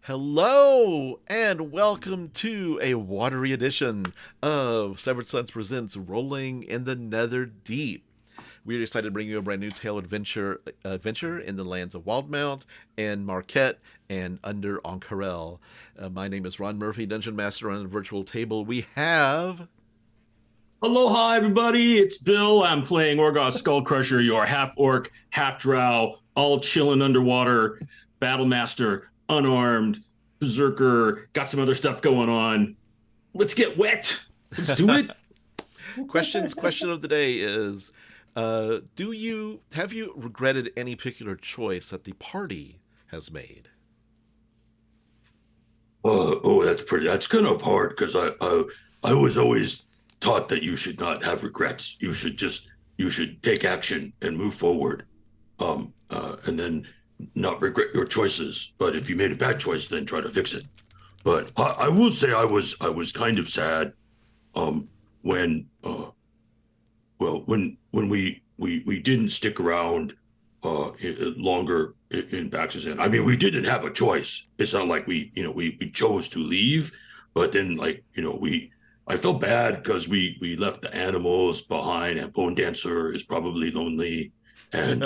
Hello and welcome to a watery edition of Severed Sons Presents Rolling in the Netherdeep. We're excited to bring you a brand new tale adventure in the lands of Wildmount and Marquette and under Ank'Harel. My name is Ron Murphy, Dungeon Master. On the virtual table we have... Aloha, everybody. It's Bill. I'm playing Orgoth Skullcrusher, your half-orc, half-drow, all chilling underwater, battlemaster, unarmed, berserker, got some other stuff going on. Let's get wet. Let's do it. Question of the day is, have you regretted any particular choice that the party has made? That's kind of hard because I was always taught that you should not have regrets. You should take action and move forward, and then not regret your choices. But if you made a bad choice, then try to fix it. But I will say I was kind of sad, when we didn't stick around longer in Bax's End. I mean, we didn't have a choice. It's not like we chose to leave, but then I felt bad because we left the animals behind, and Bone Dancer is probably lonely, and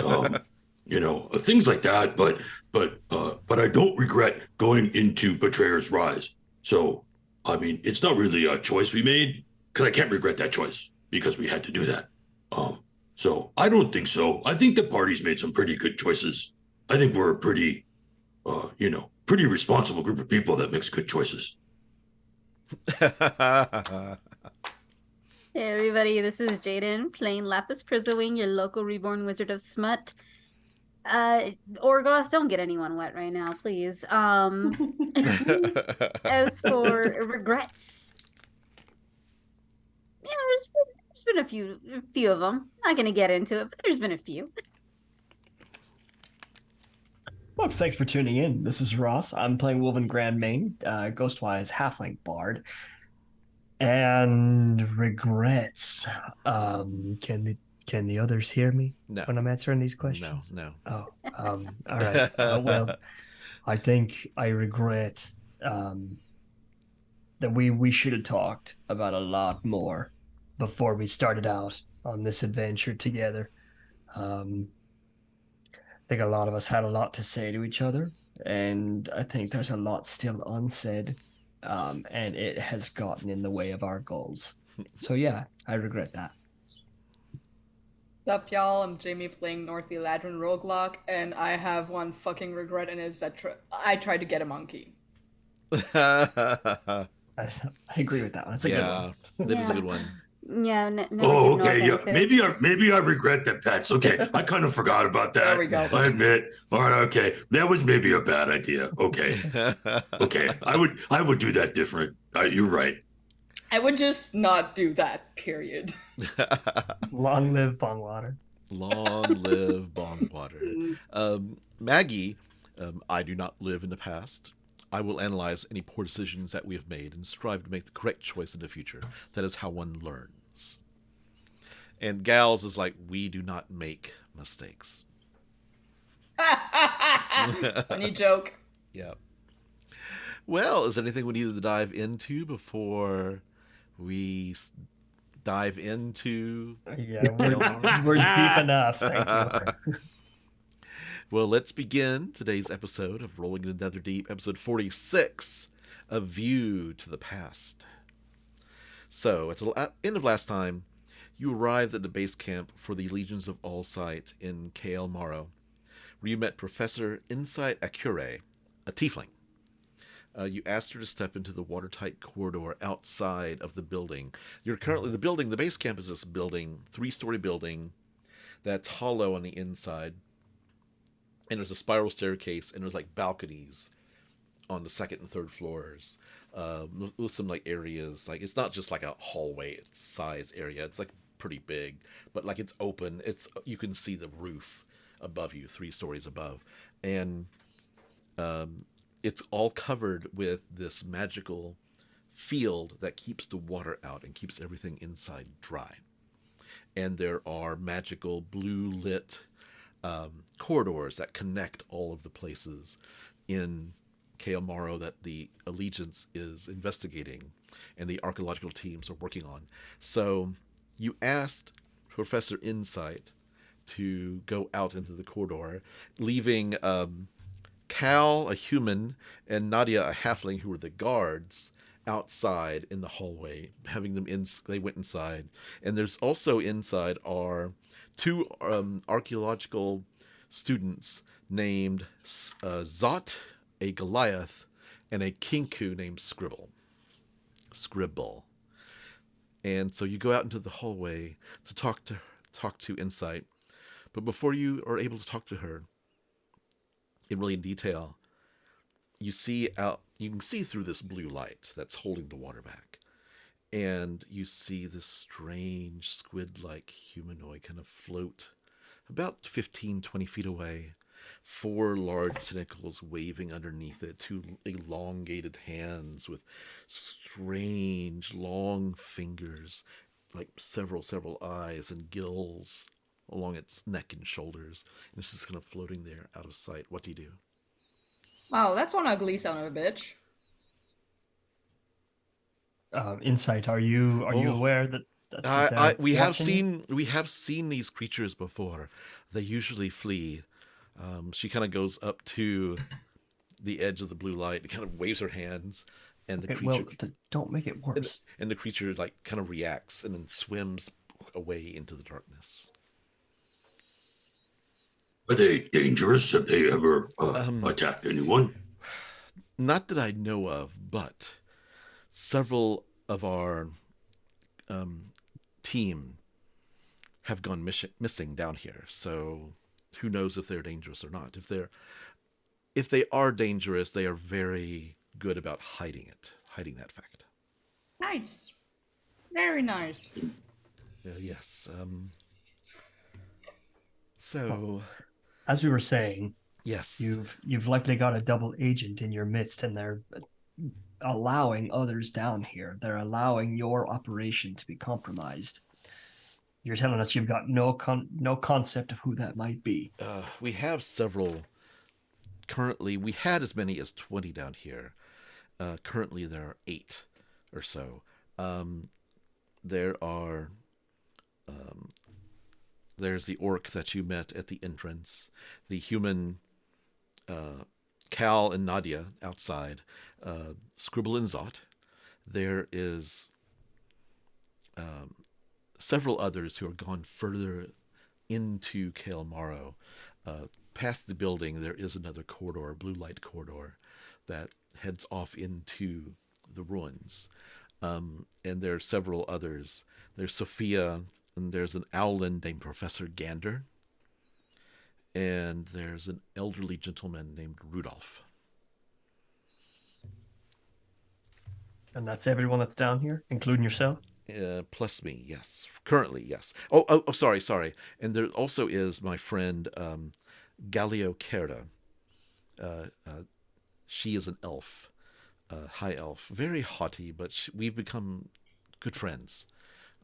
things like that. But I don't regret going into Betrayer's Rise. So I mean, it's not really a choice we made because I can't regret that choice because we had to do that. So I don't think so. I think the party's made some pretty good choices. I think we're a pretty responsible group of people that makes good choices. Hey everybody, this is Jaiden playing Laphus, Prismawing, your local reborn wizard of smut. Orgoth, don't get anyone wet right now, please. As for regrets, yeah, there's been a few of them. Not gonna get into it, but there's been a few. Folks, thanks for tuning in. This is Ross. I'm playing Wilvan Grandmane, Ghostwise Halfling Bard. And regrets. Can the others hear me when I'm answering these questions? No. Oh, all right. Well, I think I regret that we should have talked about a lot more before we started out on this adventure together. I think a lot of us had a lot to say to each other, and I think there's a lot still unsaid, and it has gotten in the way of our goals. So yeah, I regret that. What's up, y'all? I'm Jaime playing North the Eladrin Roguelock, and I have one fucking regret, and it's that I tried to get a monkey. I agree with that one. It's a good one. That is a good one. Yeah. Okay. Yeah. Maybe I regret that pets. Okay. I kind of forgot about that. There we go. I admit. All right. Okay. That was maybe a bad idea. Okay. Okay. I would do that different. You're right. I would just not do that, period. Long live Bongwater. Long live Bongwater. Maggie, I do not live in the past. I will analyze any poor decisions that we have made and strive to make the correct choice in the future. That is how one learns. And Gals is like, we do not make mistakes. Funny joke. Yeah. Well, is there anything we needed to dive into before we dive into... Yeah, we're deep enough. Thank you. Well, let's begin today's episode of Rolling in the Netherdeep, episode 46, A View to the Past. So, at the end of last time, you arrived at the base camp for the Legions of Allsight in Kael Morrow, where you met Professor Insight Acure, a tiefling. You asked her to step into the watertight corridor outside of the building. The base camp is this building, 3-story building, that's hollow on the inside. And there's a spiral staircase, and there's like balconies on the second and third floors. With some like areas, like it's not just like a hallway size area. It's like pretty big, but like it's open. You can see the roof above you, 3 stories above, and it's all covered with this magical field that keeps the water out and keeps everything inside dry. And there are magical blue lit corridors that connect all of the places in Kaomaro that the Allegiance is investigating and the archaeological teams are working on. So you asked Professor Insight to go out into the corridor, leaving Cal, a human, and Nadia, a halfling, who were the guards, outside in the hallway, having them in. They went inside, and there's also inside are two archaeological students named Zot, a Goliath, and a Kenku named Scribble. And so you go out into the hallway to talk to Insight, but before you are able to talk to her in detail, you can see through this blue light that's holding the water back, and you see this strange squid-like humanoid kind of float about 15-20 feet away, 4 large tentacles waving underneath it, 2 elongated hands with strange long fingers, like several eyes and gills along its neck and shoulders, and it's just kind of floating there out of sight. What do you do? Wow, that's one ugly son of a bitch. Insight, are you aware that we have seen these creatures before. They usually flee. She kind of goes up to the edge of the blue light and kind of waves her hands, and the creature. Well, don't make it worse. And the creature kind of reacts and then swims away into the darkness. Are they dangerous? Have they ever attacked anyone? Not that I know of, but several of our team have gone missing down here. So who knows if they're dangerous or not? If they are dangerous, they are very good about hiding that fact. Nice. Very nice. Yes. So, as we were saying, yes, you've likely got a double agent in your midst, and they're allowing others down here. They're allowing your operation to be compromised. You're telling us you've got no concept of who that might be. We have several. Currently, we had as many as 20 down here. Currently, there are 8 or so. There's the orc that you met at the entrance, the human Cal and Nadia outside, Scribble and Zot. There is several others who are gone further into Kaomaro. Past the building, there is another corridor, a blue light corridor, that heads off into the ruins. And there are several others. There's Sophia, and there's an owlin named Professor Gander, and there's an elderly gentleman named Rudolph. And that's everyone that's down here, including yourself? Plus me, yes. Currently, yes. Oh, sorry. And there also is my friend Galio Kerda. She is an elf, high elf, very haughty, but we've become good friends.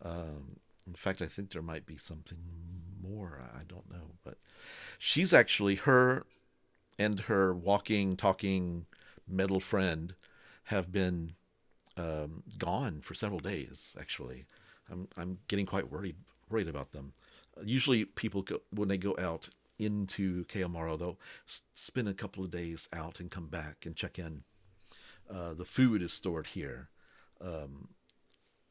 In fact, I think there might be something more. I don't know. But she's actually, her and her walking, talking metal friend have been gone for several days, actually. I'm getting quite worried about them. Usually people, when they go out into Kaomaro, they'll spend a couple of days out and come back and check in. The food is stored here.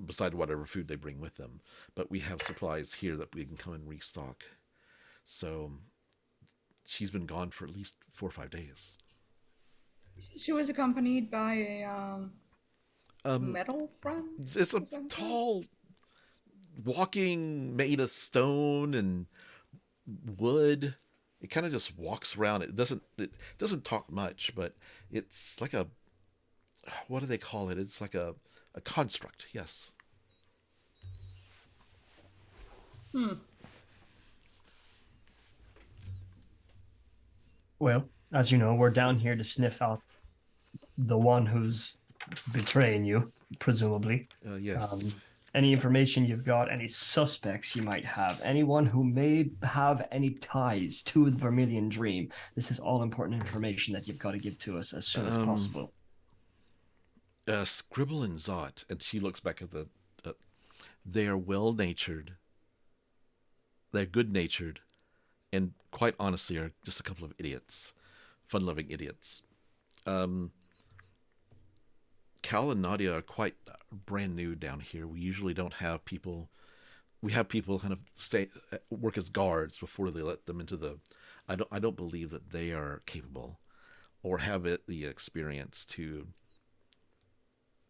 Beside whatever food they bring with them. But we have supplies here that we can come and restock. So she's been gone for at least 4 or 5 days. She was accompanied by a metal friend? It's a tall, walking, made of stone and wood. It kind of just walks around. It doesn't talk much, but it's like a, what do they call it? It's like a construct, yes. Well, as you know, we're down here to sniff out the one who's betraying you, presumably. Yes. any information you've got, any suspects you might have, anyone who may have any ties to the Vermilion Dream. This is all important information that you've got to give to us as soon as possible. Scribble and Zot, and she looks back at the. They are well-natured. They're good-natured, and quite honestly, are just a couple of idiots, fun-loving idiots. Cal and Nadia are quite brand new down here. We usually don't have people. We have people kind of work as guards before they let them into the. I don't believe that they are capable, or have the experience to.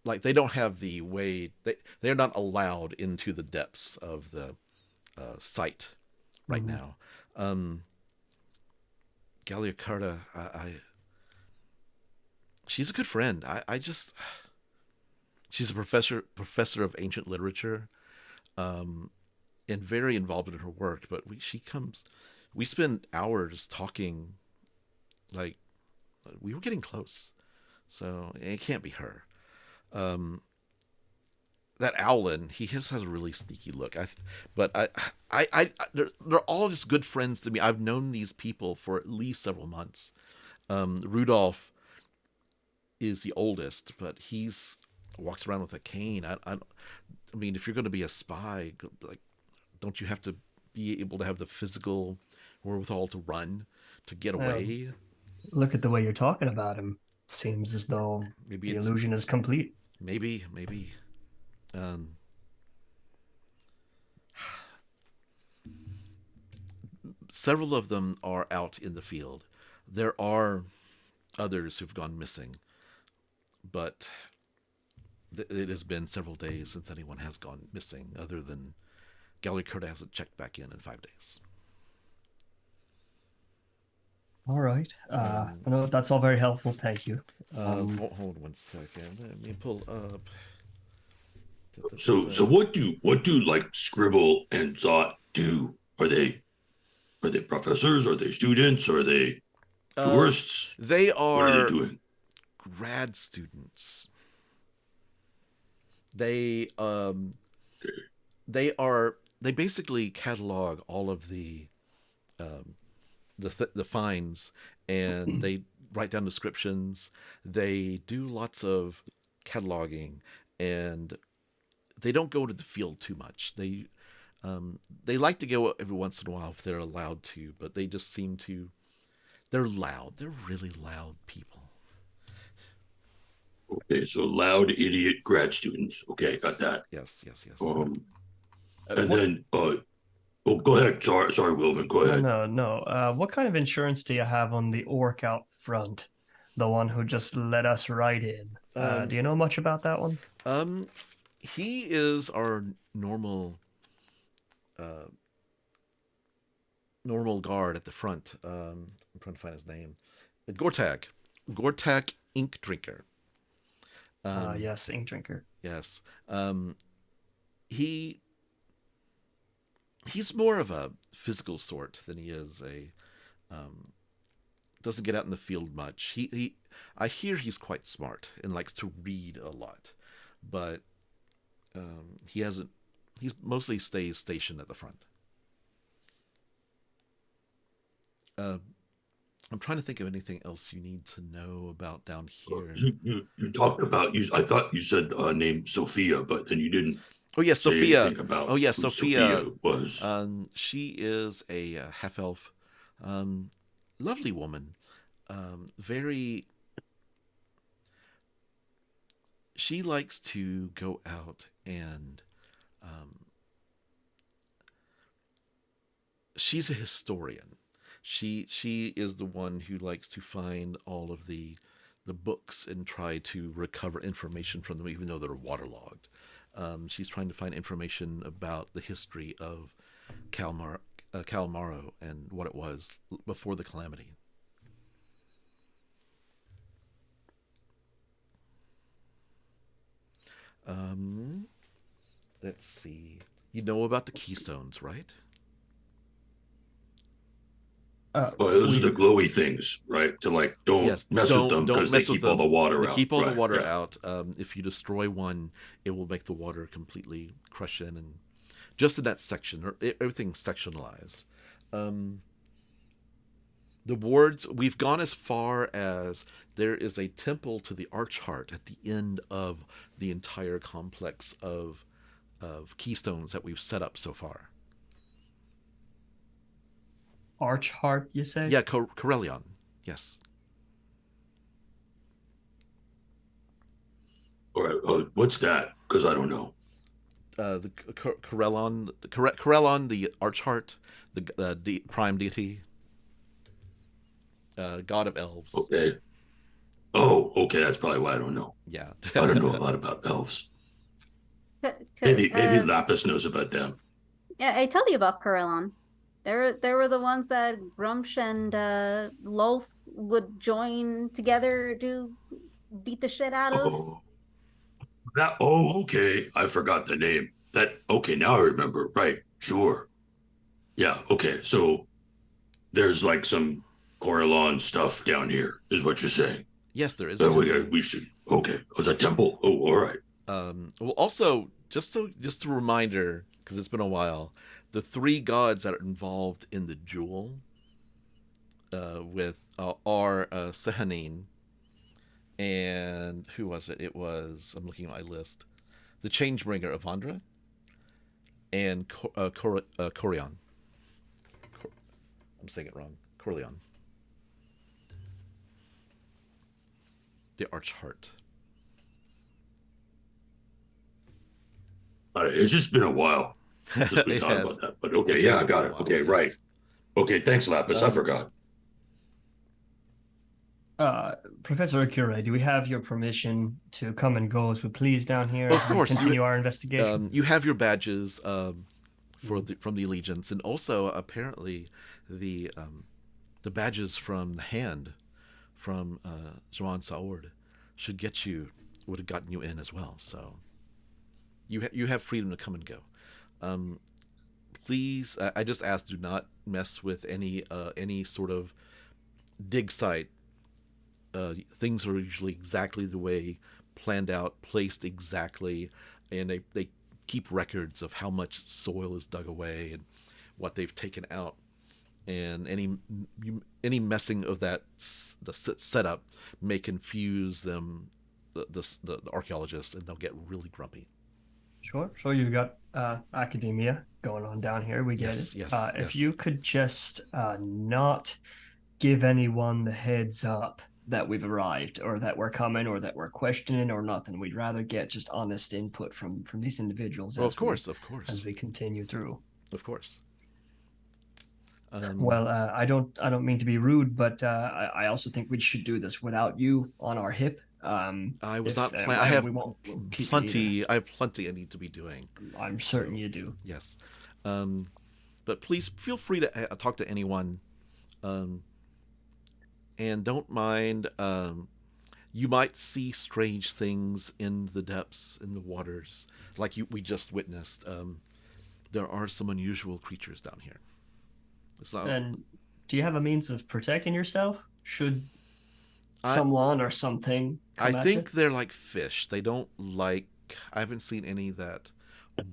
Like, they don't have the way. They're not allowed into the depths of the site right now. Galiacarta, she's a good friend. She's a professor of ancient literature, and very involved in her work. But we spend hours talking, like, we were getting close. So it can't be her. That Owlin, he just has a really sneaky look. They're all just good friends to me. I've known these people for at least several months. Rudolph is the oldest, but he's walks around with a cane. I mean, if you're going to be a spy, like, don't you have to be able to have the physical wherewithal to run, to get away? Look at the way you're talking about him. Seems as though Maybe the illusion is complete. Maybe. Several of them are out in the field. There are others who've gone missing, but it has been several days since anyone has gone missing, other than Galiacarta hasn't checked back in 5 days. All right. No, that's all very helpful. Thank you. Hold 1 second. Let me pull up. So what do like Scribble and Zot do? Are they professors? Are they students? Are they tourists? They What are they doing? grad students. They basically catalog all of the finds, and they write down descriptions. They do lots of cataloging, and they don't go to the field too much. They like to go every once in a while if they're allowed to, but they just seem to. They're loud. They're really loud people. Okay, so loud idiot grad students. Okay, Yes. got that. Yes. And then go ahead. Sorry, Wilvan. Go ahead. No. What kind of insurance do you have on the orc out front? The one who just let us right in. Do you know much about that one? He is our normal guard at the front. I'm trying to find his name. Gortak Ink Drinker. Yes, Ink Drinker. Yes. He's more of a physical sort than he is a doesn't get out in the field much. I hear he's quite smart and likes to read a lot, but he's mostly stays stationed at the front. I'm trying to think of anything else you need to know about down here. You talked about I thought you said name Sophia, but then you didn't. Oh yes, Sophia. About oh yes, Sophia was. She is a half elf, lovely woman. Very. She likes to go out and. She's a historian. She is the one who likes to find all of the books and try to recover information from them, even though they're waterlogged. She's trying to find information about the history of Kalmaro and what it was before the calamity. Let's see. You know about the keystones, right? Those are the glowy things, right? To like, don't Yes, mess with them don't because they mess with keep all them. the water They out. keep all the Right, water yeah. out. If you destroy one, it will make the water completely crush in, and just in that section, or everything's sectionalized. Um, the wards, we've gone as far as there is a temple to the Archheart at the end of the entire complex of keystones that we've set up so far. Archheart, you say? Yeah, Corellion. Yes. All right. What's that? Because I don't know. The Corellon, the Archheart, the prime deity, god of elves. Okay. Oh, okay. That's probably why I don't know. Yeah. I don't know a lot about elves. Maybe Lapus knows about them. Yeah, I told you about Corellon. They were the ones that Grumsh and Loth would join together to beat the shit out of. Oh, that. Oh, okay. I forgot the name. That. Okay, now I remember. Right. Sure. Yeah. Okay. So there's like some Corellon stuff down here, is what you're saying. Yes, there is. We should. Okay. Oh, the temple. Oh, all right. Well, also, just a reminder, because it's been a while, the three gods that are involved in the jewel are Sehanin, and who was it? It was, I'm looking at my list, the Changebringer of Vandra, and Corion. I'm saying it wrong. Corleon. The Archheart. It's just been a while since we talked about that. But okay, yeah, I got it. Okay, yes. Right. Okay, thanks, Lapis. I forgot. Professor Akure, do we have your permission to come and go as we please down here? Of course. Continue our investigation. You have your badges from the Allegiance, and also apparently the badges from the hand from Jawan Saord would have gotten you in as well. So you have freedom to come and go. Please, I just ask, do not mess with any sort of dig site. Things are usually exactly the way planned out, placed exactly, and they keep records of how much soil is dug away and what they've taken out. And any messing of the setup may confuse them, the archaeologists, and they'll get really grumpy. Sure. So you've got academia going on down here. We get it. Yes. If you could just not give anyone the heads up that we've arrived, or that we're coming, or that we're questioning, or nothing. We'd rather get just honest input from these individuals. Well, of course. As we continue through. Of course. Well, I don't mean to be rude, but I also think we should do this without you on our hip. I was not planning. I have plenty. I have plenty I need to be doing. I'm certain you do. Yes, but please feel free to talk to anyone, and don't mind. You might see strange things in the depths, in the waters, like we just witnessed. There are some unusual creatures down here. And do you have a means of protecting yourself? Should someone or something come I at think you? they're like fish. They don't like... I haven't seen any that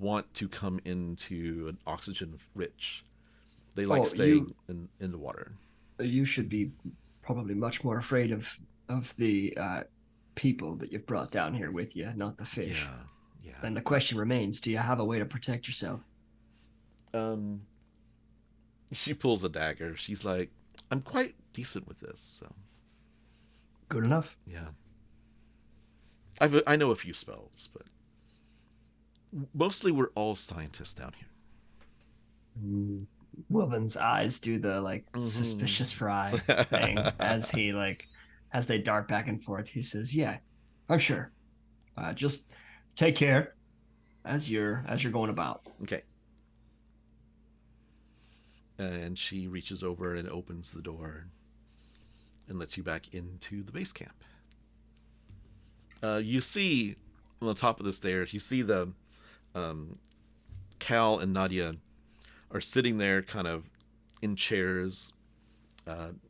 want to come into an oxygen-rich. They like staying in the water. You should be probably much more afraid of the people that you've brought down here with you, not the fish. Yeah. And the question remains, do you have a way to protect yourself? She pulls a dagger. She's like, I'm quite decent with this, so... Good enough. Yeah. I know a few spells, but mostly we're all scientists down here. Wilvan's eyes do the suspicious fry thing as they dart back and forth. He says, "Yeah, I'm sure. Just take care as you're going about." Okay. And she reaches over and opens the door and lets you back into the base camp. You see on the top of the stairs, you see the Cal and Nadia are sitting there kind of in chairs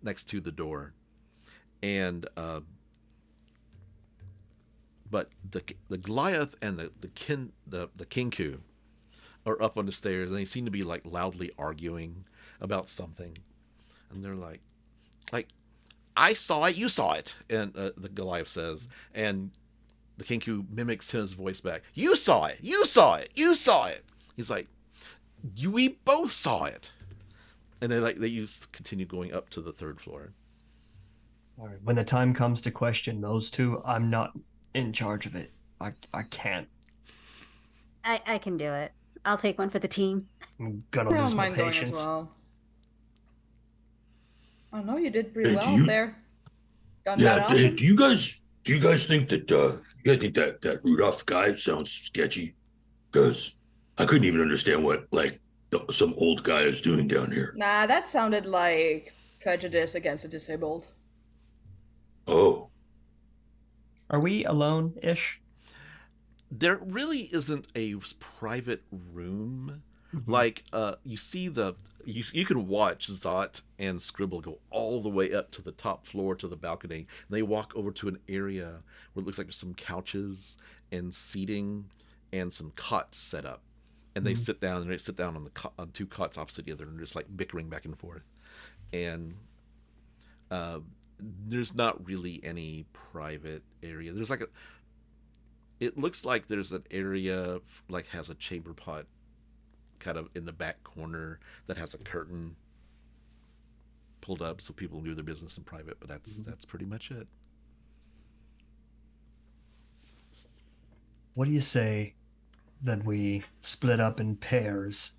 next to the door, and but the Goliath and the Kenku are up on the stairs, and they seem to be like loudly arguing about something, and they're like I saw it, you saw it, and the Goliath says, and the Kenku mimics his voice back. You saw it, you saw it, you saw it. He's like, we both saw it, and they used to continue going up to the third floor. All right. When the time comes to question those two, I'm not in charge of it. I can't. I can do it. I'll take one for the team. I'm gonna I lose don't my mind going as patience. well. I know you did pretty Hey, well there. Done Yeah, that hey, often. do you guys think that that Rudolph guy sounds sketchy? Because I couldn't even understand what some old guy is doing down here. Nah, that sounded like prejudice against the disabled. Oh, Are we alone-ish? There really isn't a private room. Mhm. Like you see you can watch Zot and Scribble go all the way up to the top floor to the balcony, and they walk over to an area where it looks like there's some couches and seating and some cots set up, and they sit down on on two cots opposite the other, and just like bickering back and forth, and there's not really any private area. There's like it looks like there's an area like has a chamber pot kind of in the back corner that has a curtain pulled up so people can do their business in private, but that's pretty much it. What do you say that we split up in pairs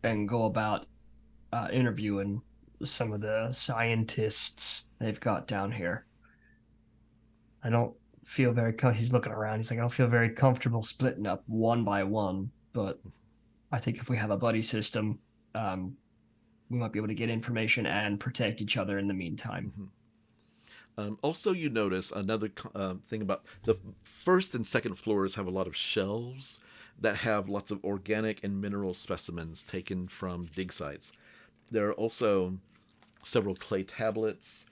and go about interviewing some of the scientists they've got down here? I don't feel very he's looking around. He's like, I don't feel very comfortable splitting up one by one, but I think if we have a buddy system, we might be able to get information and protect each other in the meantime. Also, you notice another thing about the first and second floors have a lot of shelves that have lots of organic and mineral specimens taken from dig sites. There are also several clay tablets.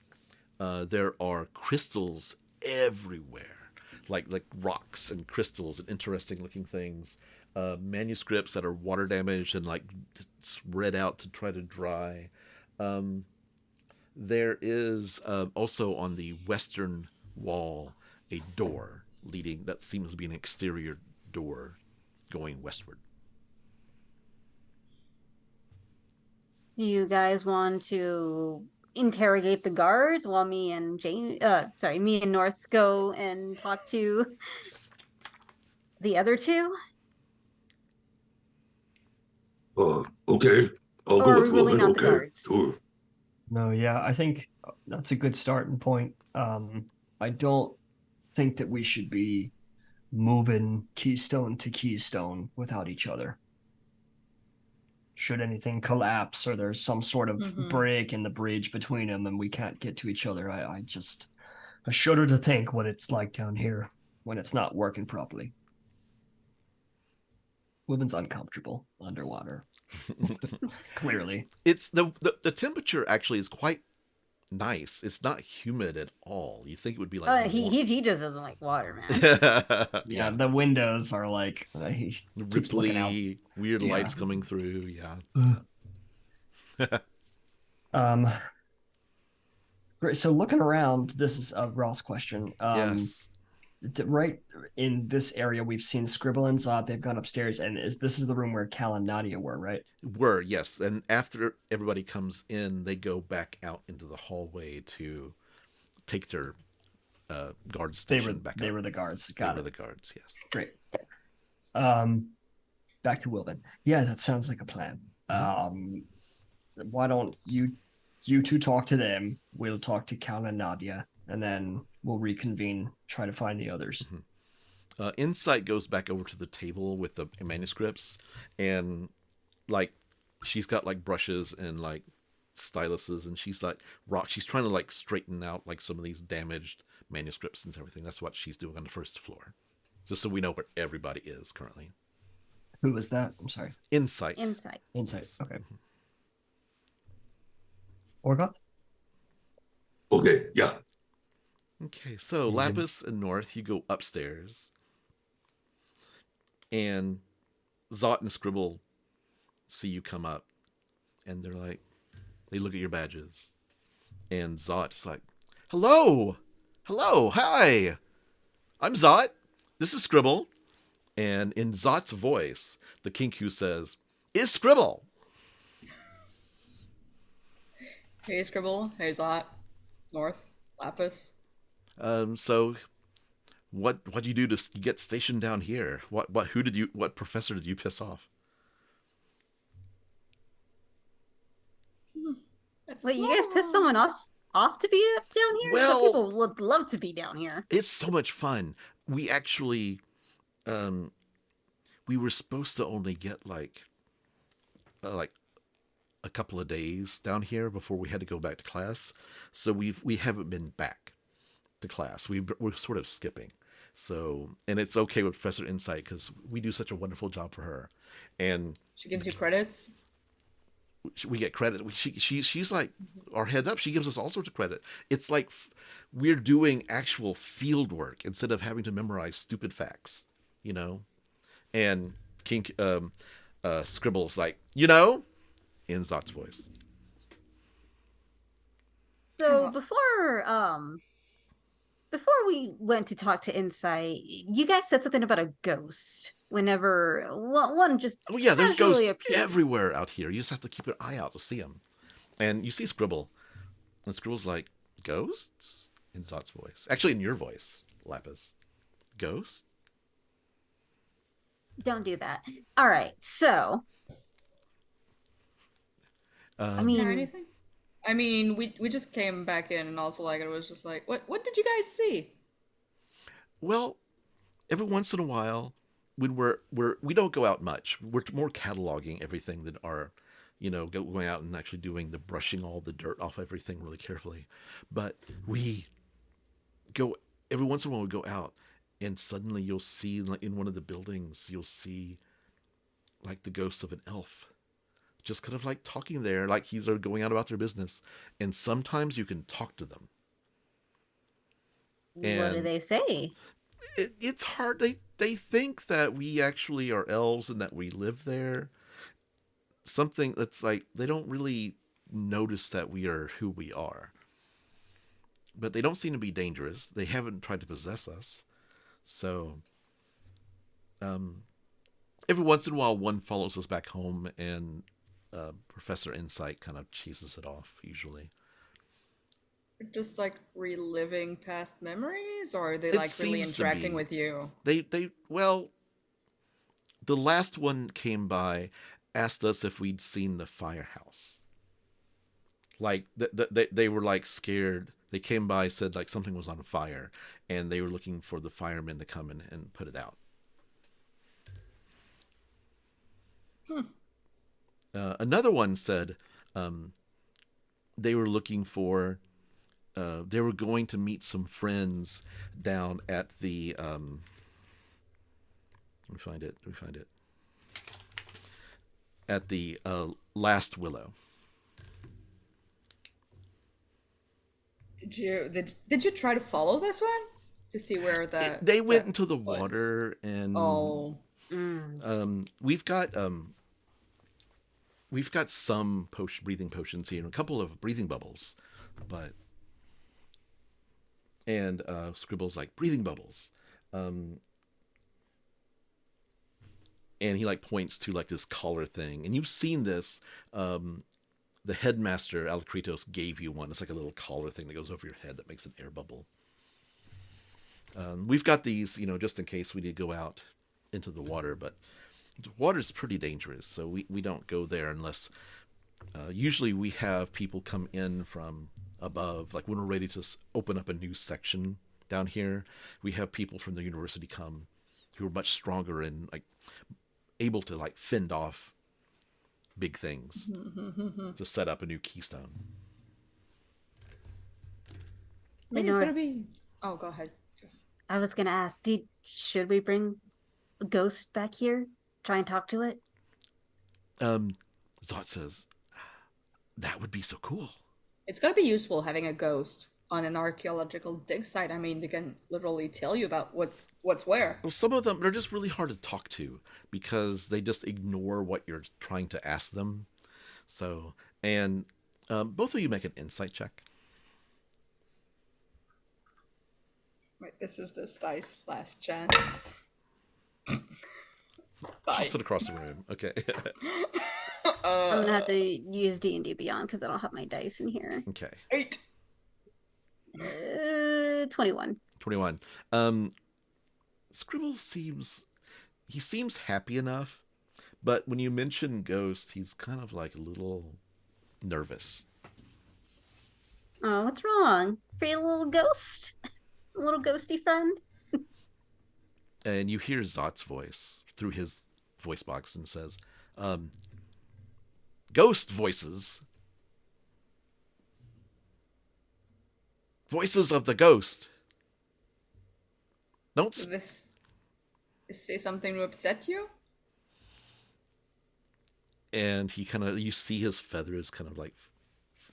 There are crystals everywhere, like rocks and crystals and interesting looking things. Manuscripts that are water damaged and like spread out to try to dry. There is also on the western wall a door leading that seems to be an exterior door going westward. Do you guys want to interrogate the guards while me and me and North go and talk to the other two? Okay. I'll Or go are with we really Wilvan. not the Okay, guards? sure. No, yeah, I think that's a good starting point. I don't think that we should be moving keystone to keystone without each other. Should anything collapse or there's some sort of break in the bridge between them and we can't get to each other, I shudder to think what it's like down here when it's not working properly. Wilvan's uncomfortable underwater. Clearly. It's the temperature actually is quite nice. It's not humid at all. You think it would be like he just doesn't like water, man. Yeah, the windows are like he keeps looking out. ripply, weird Yeah. lights coming through. Yeah. Great. So looking around, this is a Ross question. Yes. Right in this area, we've seen Scribble and Zod. They've gone upstairs, and this is the room where Cal and Nadia were, right? Yes. And after everybody comes in, they go back out into the hallway to take their guard station back up. They were the guards. They were the guards, yes. Great. Back to Wilvan. Yeah, that sounds like a plan. Why don't you two talk to them? We'll talk to Cal and Nadia, and then we'll reconvene, try to find the others. Insight goes back over to the table with the manuscripts, and like she's got like brushes and like styluses, and she's like she's trying to like straighten out like some of these damaged manuscripts and everything. That's what she's doing on the first floor, just so we know where everybody is currently. Who was that? I'm sorry. Insight. Insight. Okay. Orgoth? Okay, yeah. Okay, so Yep. Lapus and North, you go upstairs, and Zot and Scribble see you come up, and they're like, they look at your badges, and Zot is like, "Hello, hello, hi, I'm Zot. This is Scribble." And in Zot's voice, the Kenku says, "Is Scribble?" Hey, Scribble. Hey, Zot. North. Lapus. So what do you do to get stationed down here? What professor did you piss off? Wait, you guys pissed someone else off to be down here? Well- Some people would love to be down here. It's so much fun. We actually, we were supposed to only get like a couple of days down here before we had to go back to class. So we haven't been back to class. We're sort of skipping. So, and it's okay with Professor Insight because we do such a wonderful job for her, and She gives you credits. we get credit. She's like our head up. She gives us all sorts of credit. It's like we're doing actual field work instead of having to memorize stupid facts, you know. And Scribble's like, in Zot's voice. So before we went to talk to Insight, you guys said something about a ghost. Whenever one just Oh yeah, there's ghosts casually appeared. everywhere out here. You just have to keep an eye out to see them. And you see Scribble, and Scribble's like, "Ghosts?" in Zot's voice. Actually, in your voice, Lapis. Ghosts? Don't do that. All right, so I Um, mean, Yeah, anything? I mean, we just came back in, and also like it was just like, what did you guys see? Well, every once in a while, when we don't go out much. We're more cataloging everything than our, going out and actually doing the brushing all the dirt off everything really carefully. But we go every once in a while. We go out, and suddenly you'll see, like, in one of the buildings, you'll see like the ghost of an elf, just kind of like talking there, like he's going out about their business. And sometimes you can talk to them. what do And they say? it's hard. They think that we actually are elves and that we live there. Something that's like they don't really notice that we are who we are. But they don't seem to be dangerous. They haven't tried to possess us. So, every once in a while, one follows us back home, and Professor Insight kind of chases it off. Usually, Just like reliving past memories, or are they It like really seems to interacting be. with you? well, the last one came by, asked us if we'd seen the firehouse. Like they were like scared. They came by, said like something was on fire, and they were looking for the firemen to come in and put it out. Another one said they were looking for. They were going to meet some friends down at the. Let me find it. At the last willow. Did you try to follow this one to see where They went that into the was? water, and Oh, we've got some breathing potions here, and a couple of breathing bubbles, but and Scribble's like breathing bubbles, and he like points to like this collar thing, and you've seen this. The headmaster Alakritos gave you one. It's like a little collar thing that goes over your head that makes an air bubble. We've got these, just in case we need to go out into the water, but the water's pretty dangerous, so we don't go there unless. Usually we have people come in from above, like when we're ready to open up a new section down here. We have people from the university come who are much stronger and like able to like fend off big things to set up a new keystone. maybe it's gonna North. be. Oh, go ahead. I was gonna ask, should we bring a ghost back here? Try and talk to it? Zot says, that would be so cool. It's gonna be useful having a ghost on an archaeological dig site, I mean, they can literally tell you about what's where. Well, some of them, they're just really hard to talk to because they just ignore what you're trying to ask them. So, and both of you make an insight check. Wait, this is this dice last chance. Toss it across the room. Okay. I'm gonna have to use D&D Beyond because I don't have my dice in here. Okay. 8. 21. 21. Scribble seems happy enough, but when you mention ghost, he's kind of like a little nervous. Oh, what's wrong? For your little ghost? A little ghosty friend? And you hear Zot's voice through his voice box and says, ghost voices. Voices of the ghost. Don't Did this say something to upset you? And he you see his feathers kind of like,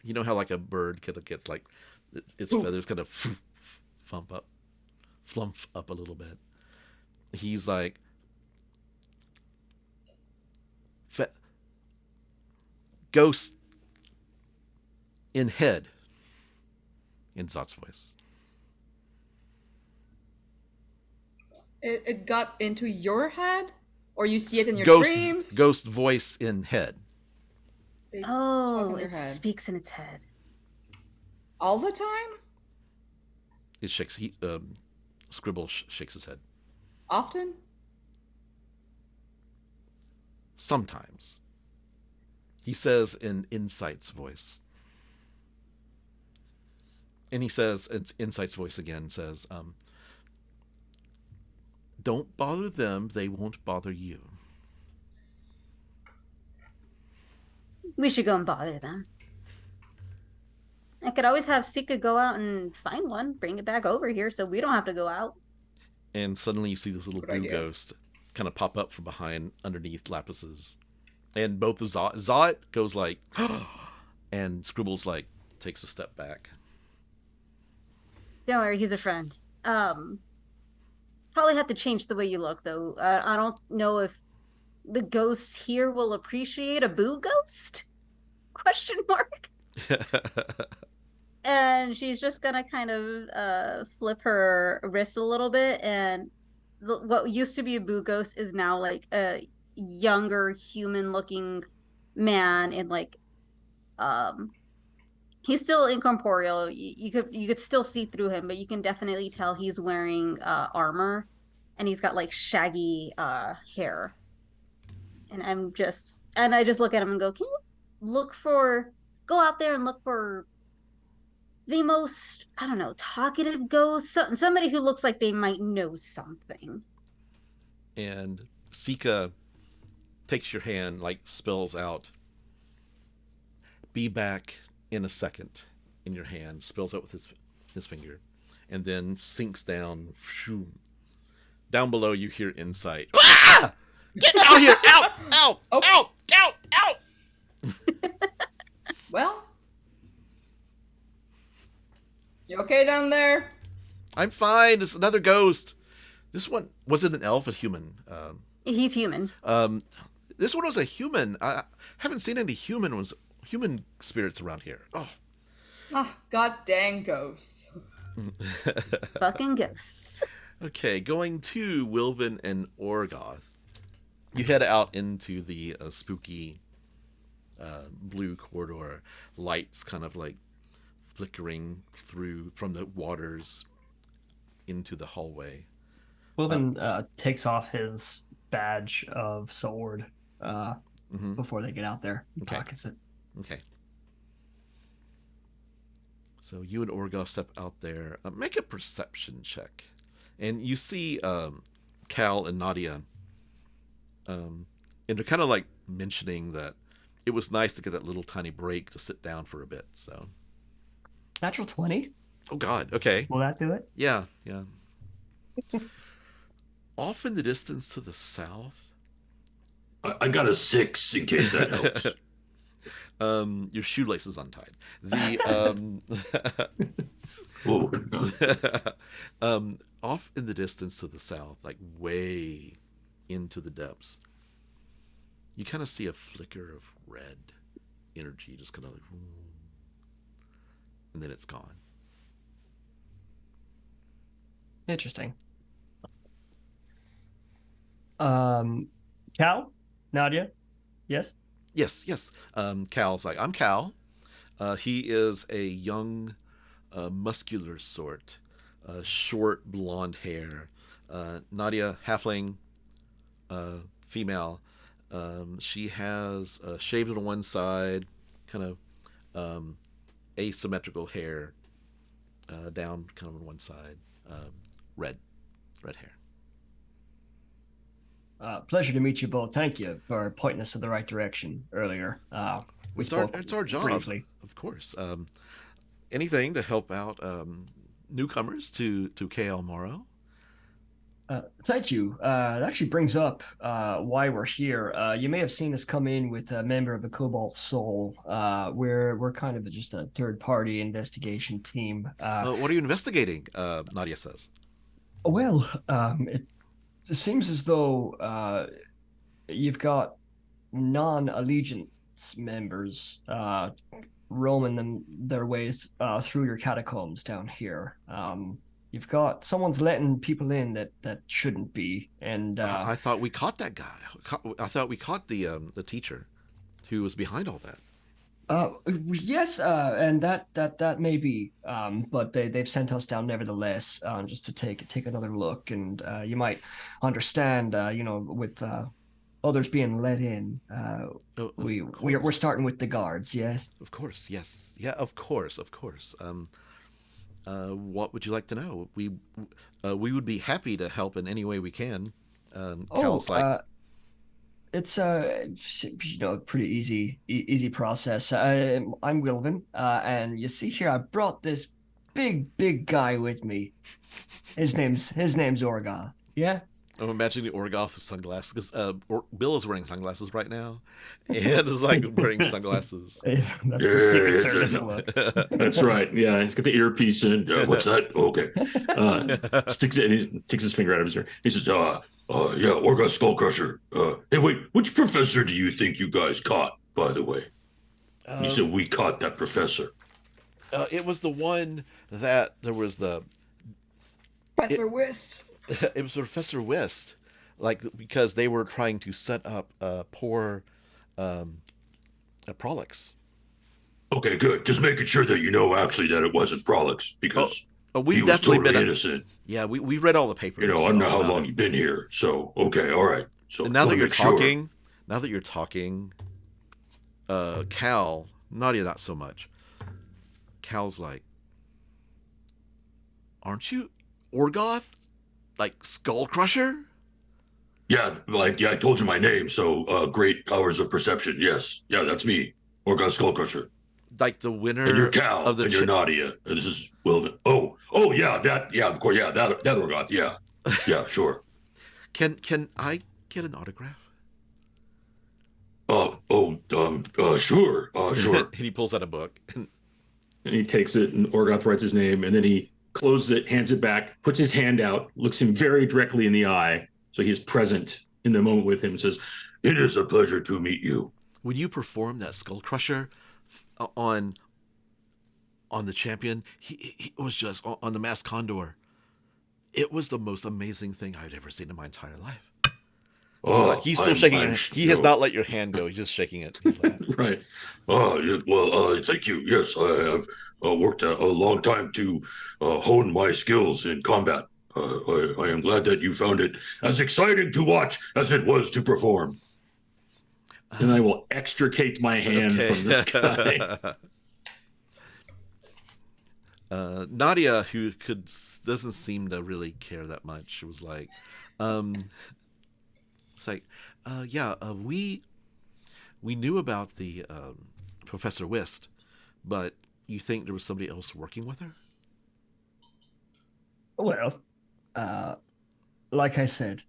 you know how like a bird kind of gets like, its feathers kind of flump up a little bit. He's like, ghost in head, in Zot's voice. It got into your head? Or you see it in your dreams? Ghost voice in head. They talk Oh, in your it head. speaks in its head. All the time? It shakes. Scribble shakes his head. Often? Sometimes. He says in Insight's voice. And he says, it's Insight's voice again, says, don't bother them, they won't bother you. We should go and bother them. I could always have Sika go out and find one, bring it back over here so we don't have to go out. And suddenly you see this little Good blue idea. ghost kind of pop up from behind underneath Lapus's. And both the Zot goes like, and Scribble's like, takes a step back. Don't worry, he's a friend. Probably have to change the way you look, though. I don't know if the ghosts here will appreciate a boo ghost? Question mark. And she's just gonna kind of flip her wrist a little bit, and what used to be a boo ghost is now like a younger human-looking man in like he's still incorporeal. You could still see through him, but you can definitely tell he's wearing armor, and he's got like shaggy hair. And I just look at him and go, can you go out there and look for the most, I don't know, talkative ghost, somebody who looks like they might know something. And Sika takes your hand, like spells out, be back in a second, in your hand, spells out with his finger, and then sinks down. Down below you hear Insight. Ah! Get out here! Out! Out! Oh. Out! Out! Out! Well? You okay down there? I'm fine. It's another ghost. This one, was it an elf, a human? He's human. This one was a human. I haven't seen any human spirits around here. Oh. Ah, god dang ghosts. Fucking ghosts. Okay, going to Wilvan and Orgoth. You head out into the spooky blue corridor. Lights kind of like flickering through from the waters into the hallway. Wilvan takes off his badge of sword before they get out there. He Okay. pockets it. Okay. So you and Orgoth step out there. Make a perception check. And you see Cal and Nadia. And they're kind of like mentioning that it was nice to get that little tiny break to sit down for a bit. So. Natural 20. Oh, God. Okay. Will that do it? Yeah. Yeah. Off in the distance to the south. I got a 6 in case that helps. Your shoelace is untied. The off in the distance to the south, like way into the depths, you kind of see a flicker of red energy, just kind of like, and then it's gone. Interesting. Cal? Nadia? Yes? Yes. Cal's like, I'm Cal. He is a young, muscular sort, short blonde hair. Nadia, halfling, female. She has shaved on one side, kind of asymmetrical hair down kind of on one side, red hair. Pleasure to meet you both. Thank you for pointing us in the right direction earlier. We spoke It's our job, briefly. of course. Anything to help out newcomers to KL Morrow. Thank you. It actually brings up why we're here. You may have seen us come in with a member of the Cobalt Soul. We're kind of just a third-party investigation team. What are you investigating? Nadia says. Well, it seems as though you've got non-allegiance members roaming their ways through your catacombs down here. You've got someone's letting people in that shouldn't be, and I thought we caught that guy. I thought we caught the teacher who was behind all that. Yes, and that may be, but they've sent us down nevertheless, just to take another look, and you might understand, with others being let in, we're starting with the guards. Yes, of course, yes, yeah, of course. What would you like to know? We would be happy to help in any way we can. Cal's it's pretty easy process. I'm Wilvan, and you see here I brought this big guy with me. His name's Orgoth. Yeah. I'm imagining the Orgoth with sunglasses, because Bill is wearing sunglasses right now, and is like wearing sunglasses. That's the Secret Service look. That's right. Yeah, he's got the earpiece in. What's that? Okay. Sticks it, and he takes his finger out of his ear. He says, yeah, Orgoth Skullcrusher. Hey, wait, which professor do you think you guys caught, by the way? You said we caught that professor. It was the one that there was the... Professor Whist. It was Professor Whist, because they were trying to set up poor Prolix. Okay, good. Just making sure that you know actually that it wasn't Prolix, because we've he was definitely totally been innocent. Yeah, we read all the papers. I don't know how long you've been here, so okay, all right. So and now that you're talking, Cal, Nadia, not so much. Cal's like, aren't you Orgoth? Like Skullcrusher? Yeah, I told you my name, so great powers of perception. Yes. Yeah, that's me. Orgoth Skullcrusher. Like the winner and you're Cal, of the and you're Nadia, and this is Wilvan. Oh yeah, of course, yeah, that Orgoth, yeah. Yeah, sure. Can I get an autograph? Sure. And he pulls out a book. And he takes it, and Orgoth writes his name, and then he closes it, hands it back, puts his hand out, looks him very directly in the eye, so he is present in the moment with him, and says, "It is a pleasure to meet you." When you perform that Skullcrusher on the champion, he was just on the Masked Condor. It was the most amazing thing I've ever seen in my entire life. He's still shaking it. He has not let your hand go. He's just shaking it. He's like, right. Thank you. Yes, I have worked a long time to hone my skills in combat. I am glad that you found it as exciting to watch as it was to perform. And I will extricate my hand from this guy. Nadia, who doesn't seem to really care that much, was like, it's like, we knew about the Professor Whist, but you think there was somebody else working with her? Well, like I said,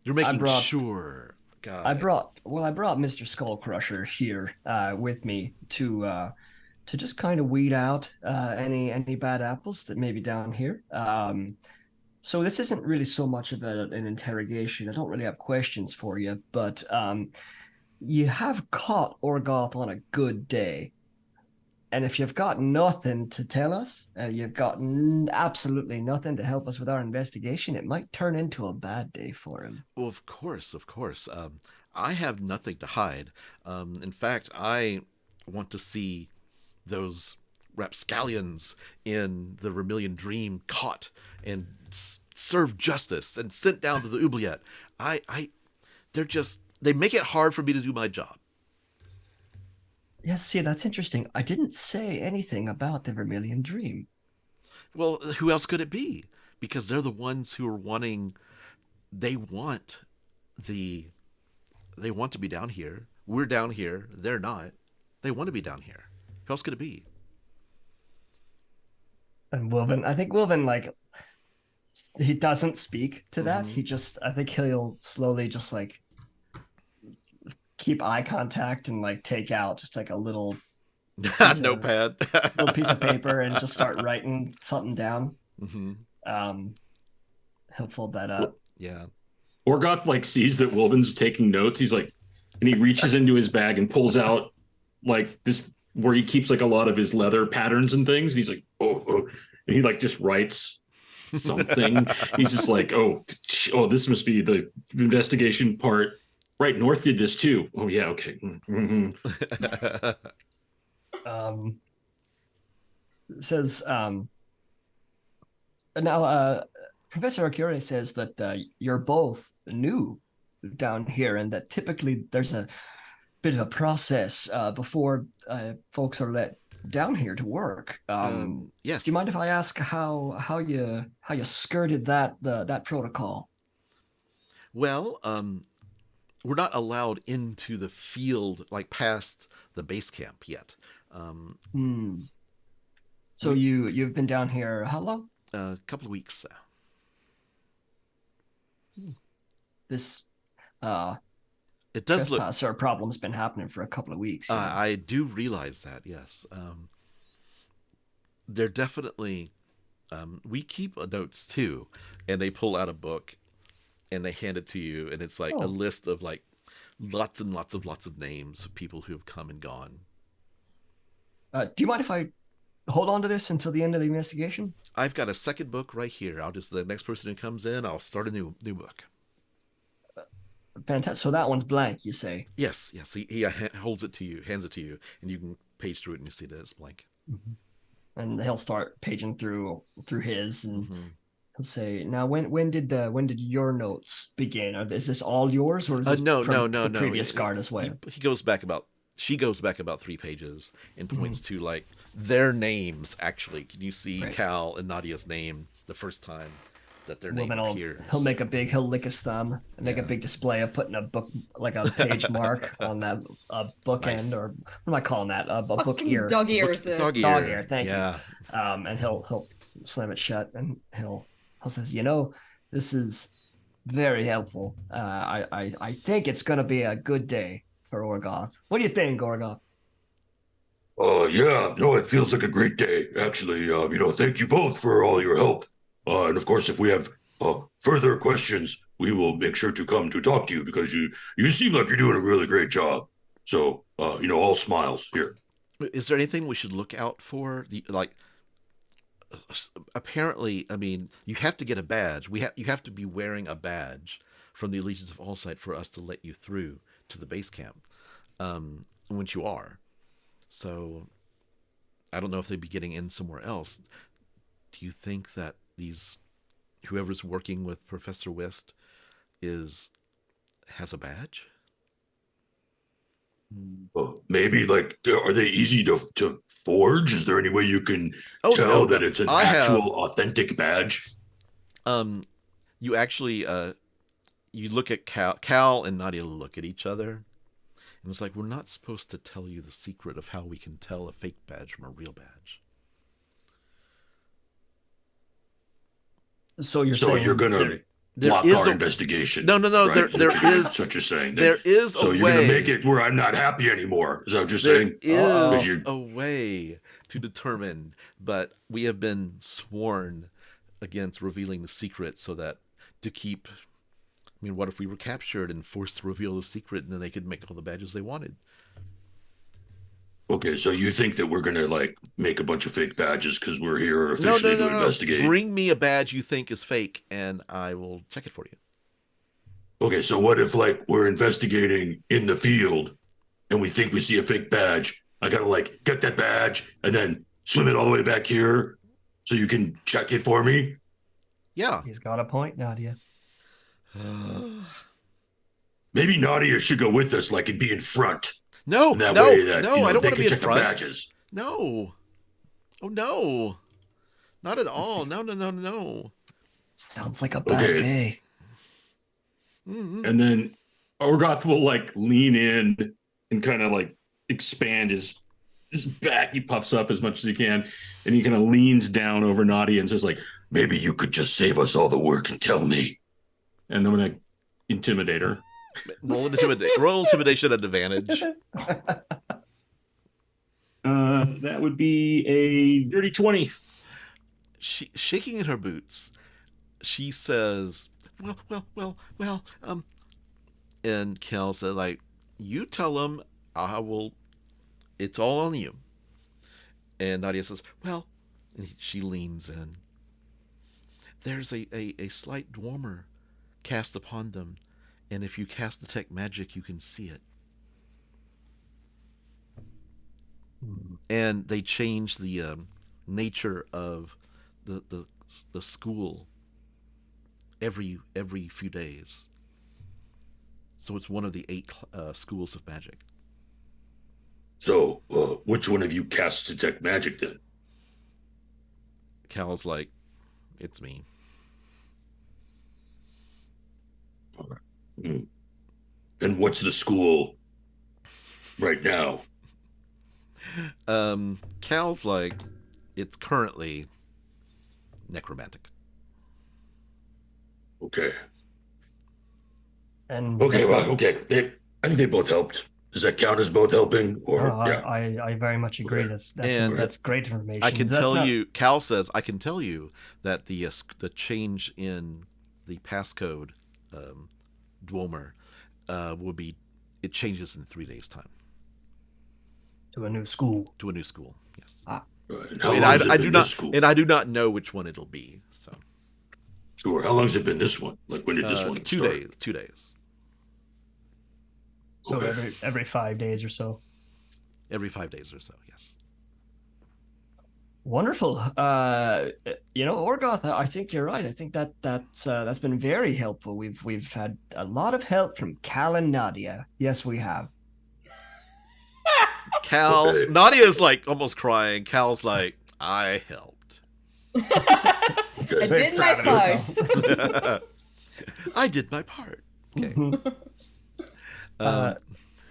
you're making sure God. I brought Mr. Skullcrusher here with me to just kind of weed out any bad apples that may be down here. So this isn't really so much of an interrogation. I don't really have questions for you, but you have caught Orgoth on a good day. And if you've got nothing to tell us, you've got absolutely nothing to help us with our investigation, it might turn into a bad day for him. Well, of course. I have nothing to hide. In fact, I want to see those rapscallions in the Vermilion Dream caught and served justice and sent down to the oubliette. They make it hard for me to do my job. Yes, see, that's interesting. I didn't say anything about the Vermilion Dream. Well, who else could it be? Because they're the ones who are wanting. They want to be down here. We're down here. They're not. They want to be down here. Who else could it be? And Wilvan, I think Wilvan, like, he doesn't speak to that. Mhm. He just, I think he'll slowly just like keep eye contact and like take out just like a little Notepad, little piece of paper and just start writing something down. Mm-hmm. He'll fold that up. Yeah. Orgoth like sees that Wilvan's taking notes. He's like, and he reaches into his bag and pulls out like this where he keeps like a lot of his leather patterns and things. And he's like, oh, and he like just writes something. He's just like, oh, this must be the investigation part. Right, North did this too. Oh yeah, okay. Mm-hmm. Says now Professor Arcure says that you're both new down here and that typically there's a bit of a process before folks are let down here to work. Yes. Do you mind if I ask how you skirted that protocol? Well, we're not allowed into the field, like past the base camp yet. So you've been down here how long? A couple of weeks. This It does look. trespasser problem's been happening for a couple of weeks. You know? I do realize that. Yes. They're definitely. We keep notes too, and they pull out a book, and they hand it to you, and it's like a list of like lots and lots of names of people who have come and gone. Do you mind if I hold on to this until the end of the investigation? I've got a second book right here. The next person who comes in, I'll start a new book. Fantastic. So that one's blank, you say? Yes. He holds it to you, hands it to you, and you can page through it, and you see that it's blank. Mm-hmm. And he'll start paging through his, and he'll say, "Now, when did your notes begin? Is this all yours, or is this no. previous guard as well?" She goes back about 3 pages and points to like their names. Actually, can you see Cal and Nadia's name the first time that their name appears? He'll lick his thumb and make a big display of putting a book, like a page mark on that book end, or what am I calling that? A book ear. Dog ears. Dog ear. Thank you. Yeah. And he'll slam it shut, and he'll says, this is very helpful. I think it's gonna be a good day for Orgoth. What do you think, Orgoth? Yeah, no, it feels like a great day, actually. Thank you both for all your help. And of course, if we have further questions, we will make sure to come to talk to you because you seem like you're doing a really great job. So, all smiles here. Is there anything we should look out for? Apparently, I mean, you have to get a badge. You have to be wearing a badge from the Allegiance of Allsight for us to let you through to the base camp. Once you are, so I don't know if they'd be getting in somewhere else. Do you think that whoever's working with Professor West has a badge? Maybe are they easy to forge? Is there any way you can tell that it's an actual authentic badge? You actually you look at Cal and Nadia look at each other, and it's like, we're not supposed to tell you the secret of how we can tell a fake badge from a real badge. So you're saying you're gonna block our investigation. No. Right? There is. That's what you're saying. There is so a you're way. gonna make it where I'm not happy anymore. Is that what you're There saying? is a way to determine, but we have been sworn against revealing the secret, so that to keep. I mean, what if we were captured and forced to reveal the secret, and then they could make all the badges they wanted? Okay, so you think that we're gonna like make a bunch of fake badges because we're here officially to investigate? Bring me a badge you think is fake, and I will check it for you. Okay, so what if like we're investigating in the field, and we think we see a fake badge? I gotta like get that badge and then swim it all the way back here, so you can check it for me. Yeah, He's got a point, Nadia. Maybe Nadia should go with us, like and be in front. No, and that no, way that, no! you know, I don't they want to can be in check front. the badges. No, oh no, not at all. No. Sounds like a bad day. Mm-hmm. And then Orgoth will like lean in and kind of like expand his back. He puffs up as much as he can, and he kind of leans down over Nadia and says like, Maybe you could just save us all the work and tell me. and I'm gonna intimidate her. Roll intimidation at advantage. That would be a dirty 20. She, shaking in her boots, she says, well, and Kel said, like, you tell him, it's all on you. And Nadia says, well, and she leans in. There's a slight dwarmer cast upon them, and if you cast detect magic, you can see it. And they change the nature of the school every few days. So it's one of the 8 schools of magic. So, which one of you casts detect magic then? Cal's like, it's me. And what's the school right now? Cal's like, it's currently necromantic. Okay. And okay. I think they both helped. Does that count as both helping? Or yeah, I very much agree. Okay. That's great information. I can tell you. Cal says I can tell you that the change in the passcode, Dwemer, will be. It changes in 3 days' time. To a new school. To a new school. Yes. And how long has it been this school? And I do not know which one it'll be. So. Sure. How long has it been this one? Like when did this one start? 2 days. So every 5 days or so. Every 5 days or so, yes. Wonderful. Orgoth, I think you're right. I think that's been very helpful. We've had a lot of help from Cal and Nadia. Yes, we have. Cal, Nadia's like almost crying. Cal's like, I helped. I did my part. I did my part. Okay.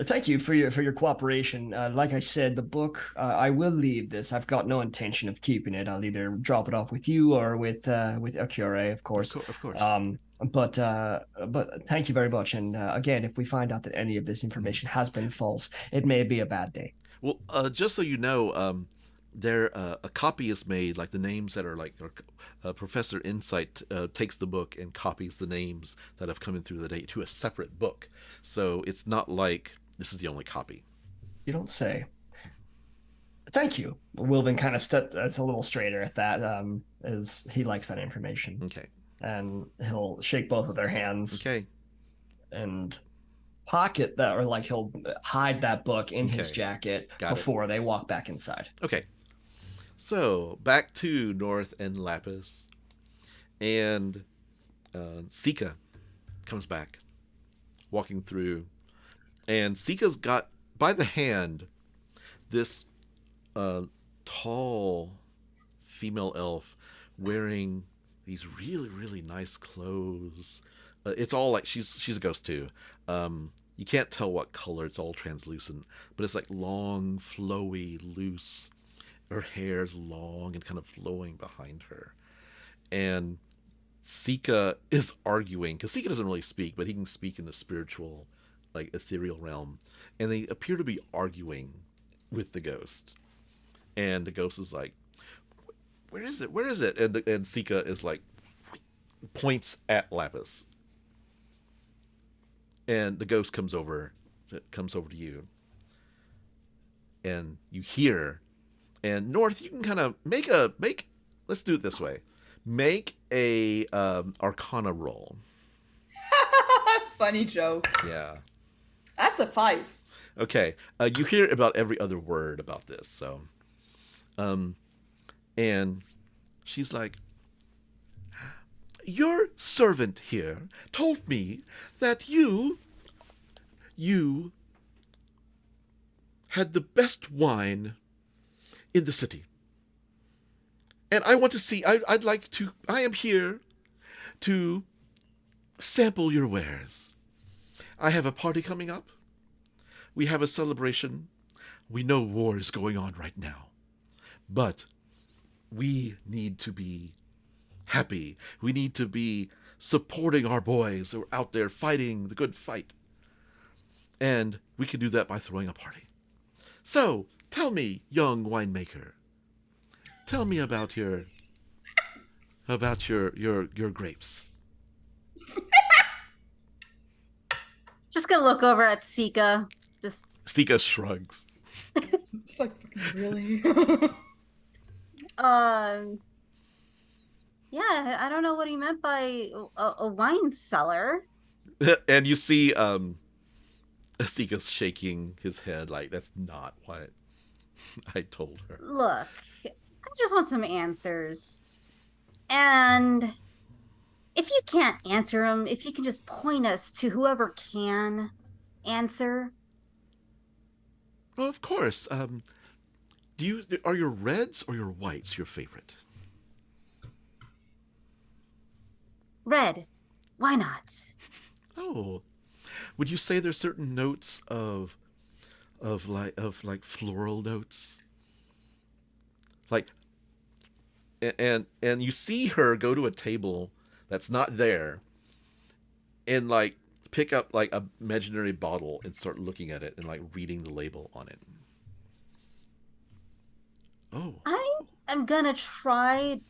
Thank you for your cooperation. Like I said, the book, I will leave this. I've got no intention of keeping it. I'll either drop it off with you or with Akure, of course. Of course. But thank you very much. And again, if we find out that any of this information has been false, it may be a bad day. Well, just so you know, there a copy is made, like the names that are like Professor Insight takes the book and copies the names that have come in through the day to a separate book. So it's not like this is the only copy. You don't say. Thank you. Wilvan kind of steps a little straighter at that, as he likes that information. Okay. And he'll shake both of their hands. Okay. And pocket that, or like he'll hide that book in his jacket before they walk back inside. Okay. So back to North and Laphus, and Sika comes back, walking through, and Sika's got by the hand this tall female elf wearing these really, really nice clothes. It's all like she's a ghost too. You can't tell what color. It's all translucent, but it's like long, flowy, loose. Her hair's long and kind of flowing behind her, and Sika is arguing, because Sika doesn't really speak, but he can speak in the spiritual, like ethereal realm, and they appear to be arguing with the ghost. And the ghost is like, "Where is it? Where is it?" And Sika is like, points at Laphus, and the ghost comes over to you, and you hear. And North, you can kind of make. Let's do it this way. Make a Arcana roll. Funny joke. Yeah. That's a 5. Okay. You hear about every other word about this. So, and she's like, "Your servant here told me that you had the best wine in the city. And I want to see, I am here to sample your wares. I have a party coming up. We have a celebration. We know war is going on right now. But we need to be happy. We need to be supporting our boys who are out there fighting the good fight. And we can do that by throwing a party. So, tell me, young winemaker, tell me about your grapes." Just gonna look over at Sika. Just Sika shrugs. Just like, fucking really? yeah, I don't know what he meant by a wine cellar. And you see Sika's shaking his head like, "That's not what I told her." Look, I just want some answers. And if you can't answer them, if you can just point us to whoever can answer. Well, of course. Are your reds or your whites your favorite? Red. Why not? Oh. Would you say there's certain notes of like floral notes? Like, and you see her go to a table that's not there and like pick up like a imaginary bottle and start looking at it and like reading the label on it. Oh. I am gonna try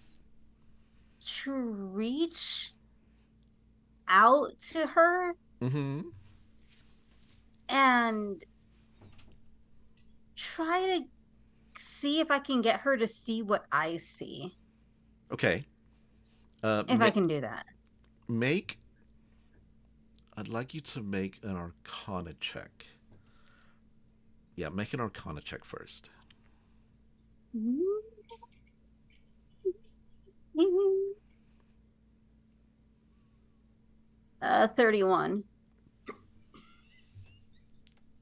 to reach out to her Mm-hmm. and try to see if I can get her to see what I see. Okay. If I can do that. I'd like you to make an Arcana check. Yeah, make an Arcana check first. 31.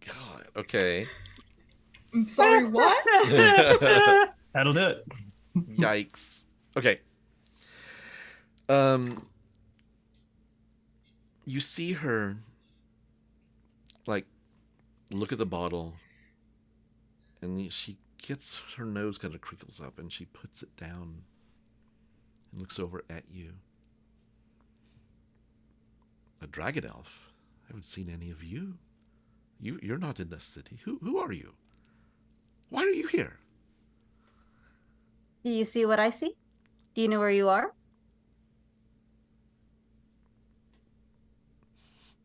God, okay. I'm sorry, what? That'll do it. Yikes. Okay. You see her like look at the bottle, and she gets her nose kind of crinkles up, and she puts it down and looks over at you. A dragon elf? I haven't seen any of you. You're not in this city. Who are you? Why are you here? Do you see what I see? Do you know where you are?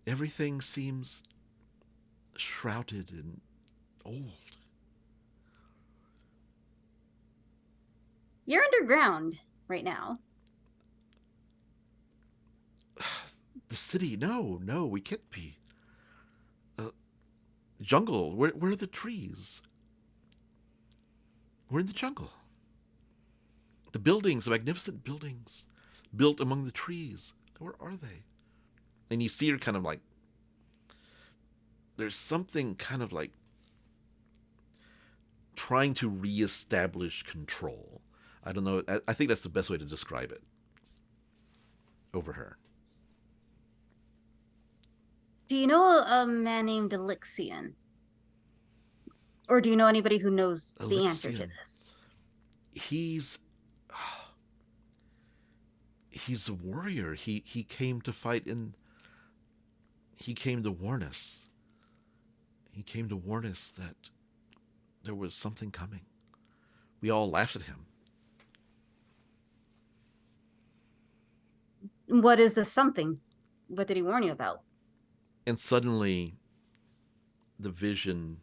Everything seems shrouded and old. You're underground right now. The city? No, we can't be. Jungle. Where are the trees? We're in the jungle. The buildings, the magnificent buildings built among the trees. Where are they? And you see her kind of like, there's something kind of like trying to reestablish control. I don't know. I think that's the best way to describe it over her. Do you know a man named Elixion? Or do you know anybody who knows the answer to Elixion. this? he's a warrior. He came to fight in. He came to warn us. He came to warn us that there was something coming. We all laughed at him. What is the something? What did he warn you about? And suddenly, the vision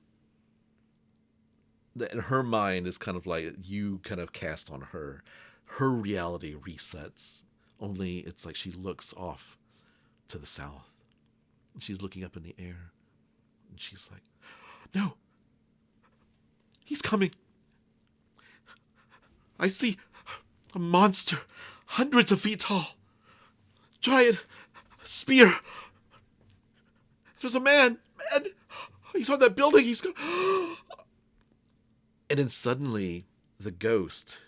that in her mind is kind of like you kind of cast on her. Her reality resets. Only it's like she looks off to the south. She's looking up in the air. And she's like, no, he's coming. I see a monster, hundreds of feet tall. Giant spear. There's a man. He's on that building. He's going. And then suddenly, the ghost,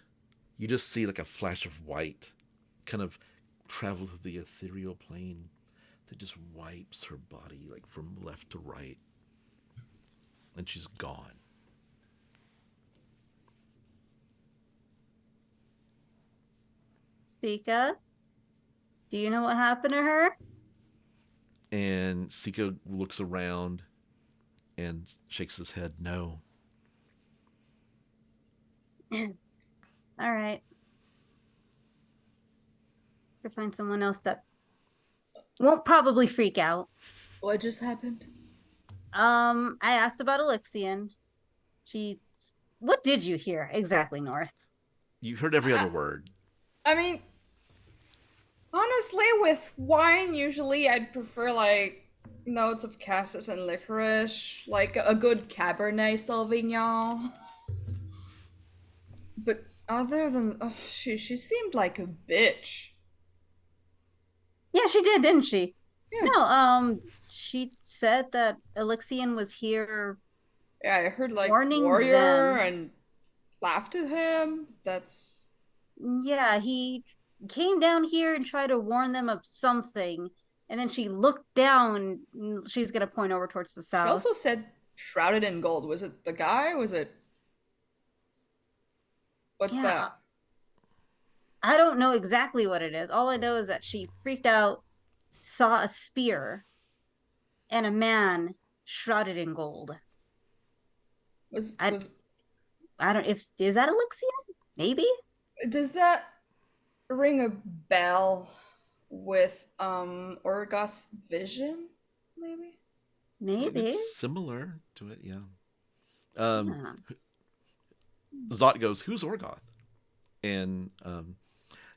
you just see like a flash of white kind of travel through the ethereal plane that just wipes her body like from left to right. And she's gone. Sika, do you know what happened to her? And Sika looks around and shakes his head, no. All right. Or find someone else that won't probably freak out. What just happened? I asked about Elixion. What did you hear exactly, North? You heard every other word. I mean, honestly, with wine, usually I'd prefer like notes of cassis and licorice, like a good Cabernet Sauvignon. But other than she seemed like a bitch. Yeah, she did, didn't she? Yeah. No, she said that Elixion was here. Yeah, I heard like warning warrior them. and laughed at him. That's Yeah, he came down here and tried to warn them of something, and then she looked down. She's gonna point over towards the she south. also said shrouded in gold. Was it the guy? Was it what's Yeah. that? I don't know exactly what it is. All I know is that she freaked out, saw a spear, and a man shrouded in gold. I don't. Is that Elixion? Maybe. Does that ring a bell with Orgoth's vision? Maybe. It's similar to it, yeah. Yeah. Zot goes, who's Orgoth? And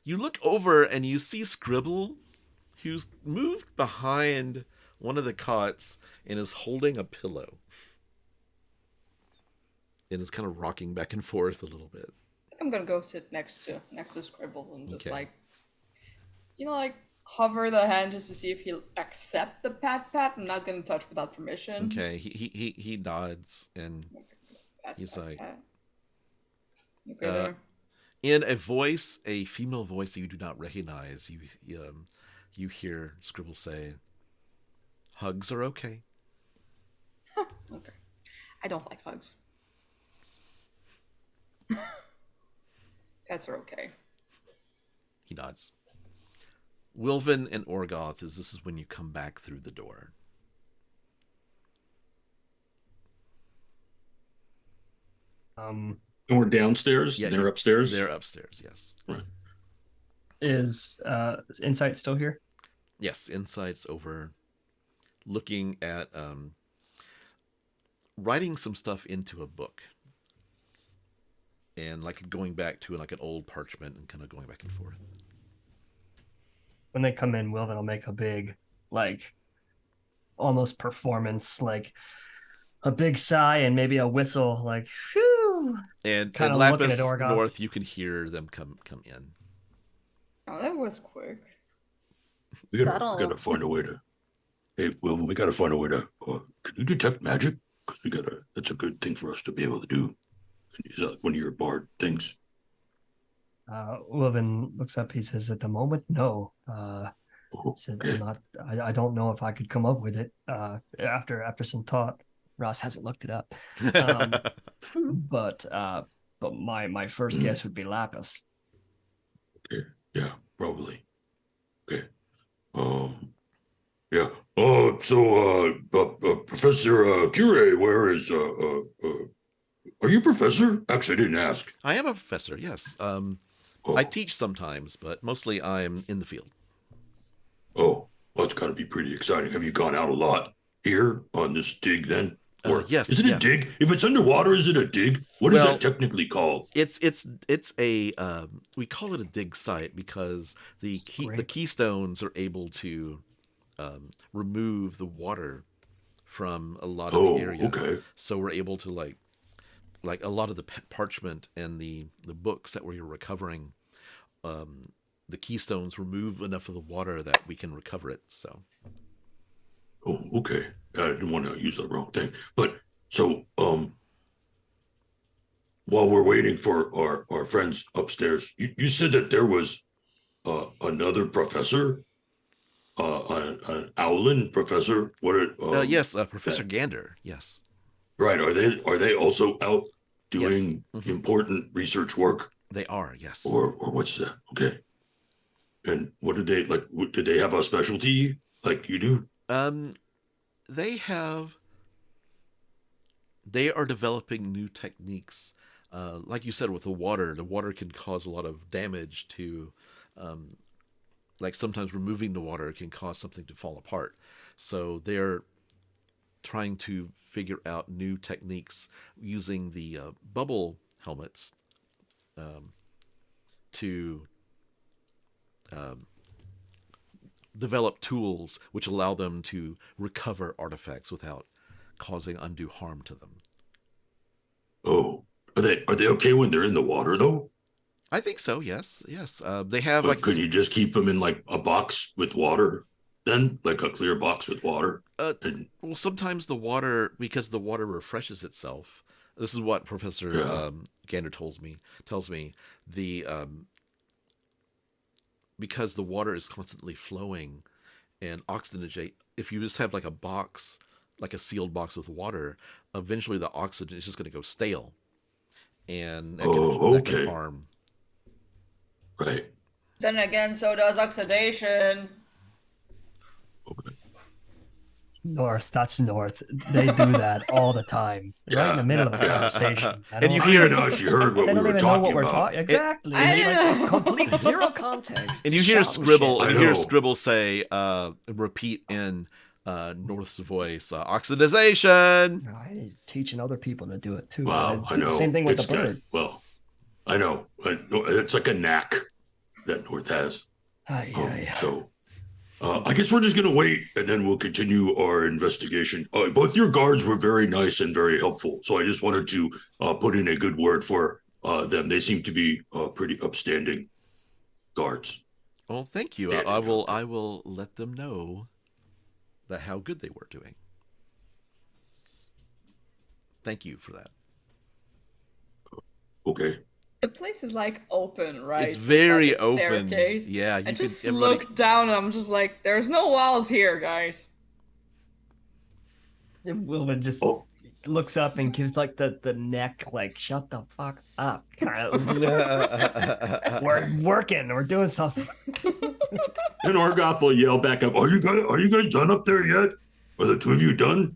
you look over and you see Scribble, who's moved behind one of the cots and is holding a pillow. And is kind of rocking back and forth a little bit. I think I'm gonna go sit next to Scribble and just Okay. like hover the hand just to see if he'll accept the pat. I'm not gonna touch without permission. Okay, he nods and he's like, pat. Okay, there. in a voice, a female voice that you do not recognize, you hear Scribble say, hugs are okay. Okay. I don't like hugs. Pets are okay. He nods. Wilvan and Orgoth, this is when you come back through the door. And we're downstairs. Yeah, They're upstairs. They're upstairs, yes. Right. Is Insight still here? Yes, Insight's over looking at writing some stuff into a book. And like going back to like an old parchment and kind of going back and forth. When they come in, Wilvan will make a big, like, almost performance, like a big sigh and maybe a whistle, like, phew. And Kinda in looking Lapuhs at Orgoth. North, you can hear them come in. Oh, that was quick. We gotta find a way to. Hey, Wilvan, we gotta find a way to. Can you detect magic? Because that's a good thing for us to be able to do. Is that one of your bard things? Wilvan looks up. He says, "At the moment, no. Said, Okay. I don't know if I could come up with it. After some thought, Ross hasn't looked it up. But my first guess would be Laphus. Okay. Yeah, probably. Okay. Yeah. Professor Curie, where is are you a professor? Actually, I didn't ask. I am a professor, yes. I teach sometimes, but mostly I'm in the field. Oh, well, it's got to be pretty exciting. Have you gone out a lot here on this dig then? Or Yes, is it a yes. dig? If it's underwater, is it a dig? What is that technically called? It's a we call it a dig site because the keystones are able to remove the water from a lot of the area. Okay. So we're able to like a lot of the parchment and the books that we're recovering. The keystones remove enough of the water that we can recover it. So. Oh, okay. I didn't want to use the wrong thing, but so while we're waiting for our friends upstairs, you said that there was another professor, an Owlin professor. Yes, Professor Gander. Yes. Right. Are they also out doing important research work? They are. Yes. Or what's that? Okay. And what did they like? Did they have a specialty like you do? They are developing new techniques. Like you said, with the water can cause a lot of damage to, like sometimes removing the water can cause something to fall apart. So they're trying to figure out new techniques using the bubble helmets to develop tools which allow them to recover artifacts without causing undue harm to them. Oh, are they okay when they're in the water though? I think so. Yes. They have But could you just keep them in like a box with water? Then, like a clear box with water. Well, sometimes the water, because the water refreshes itself. This is what Professor Gander tells me. Because the water is constantly flowing and oxygenate. If you just have like a box, like a sealed box with water, eventually the oxygen is just going to go stale, and that can harm. Right. Then again, so does oxidation. Okay. North, that's North. They do that all the time, right in the middle of a conversation. And you hear she heard what they we don't were even know what talking we're about. talking. Exactly. I Like, complete zero context. And you hear Scribble. Shit. And you hear Scribble say, repeat in North's voice, oxidization. Oh, he's teaching other people to do it too. Wow, I know. Same thing with the bird. Well, I know. It's like a knack that North has. So I guess we're just going to wait and then we'll continue our investigation. Both your guards were very nice and very helpful. So I just wanted to put in a good word for them. They seem to be pretty upstanding guards. Well, thank you. I will let them know that how good they were doing. Thank you for that. Okay. The place is like open, right? It's very Like a open. staircase. Yeah, I just look down and I'm just like, there's no walls here, guys. Wilvan just looks up and gives like the neck, like, shut the fuck up. We're working. We're doing something. And Orgoth will yell back up, Are you guys done up there yet? Are the two of you done?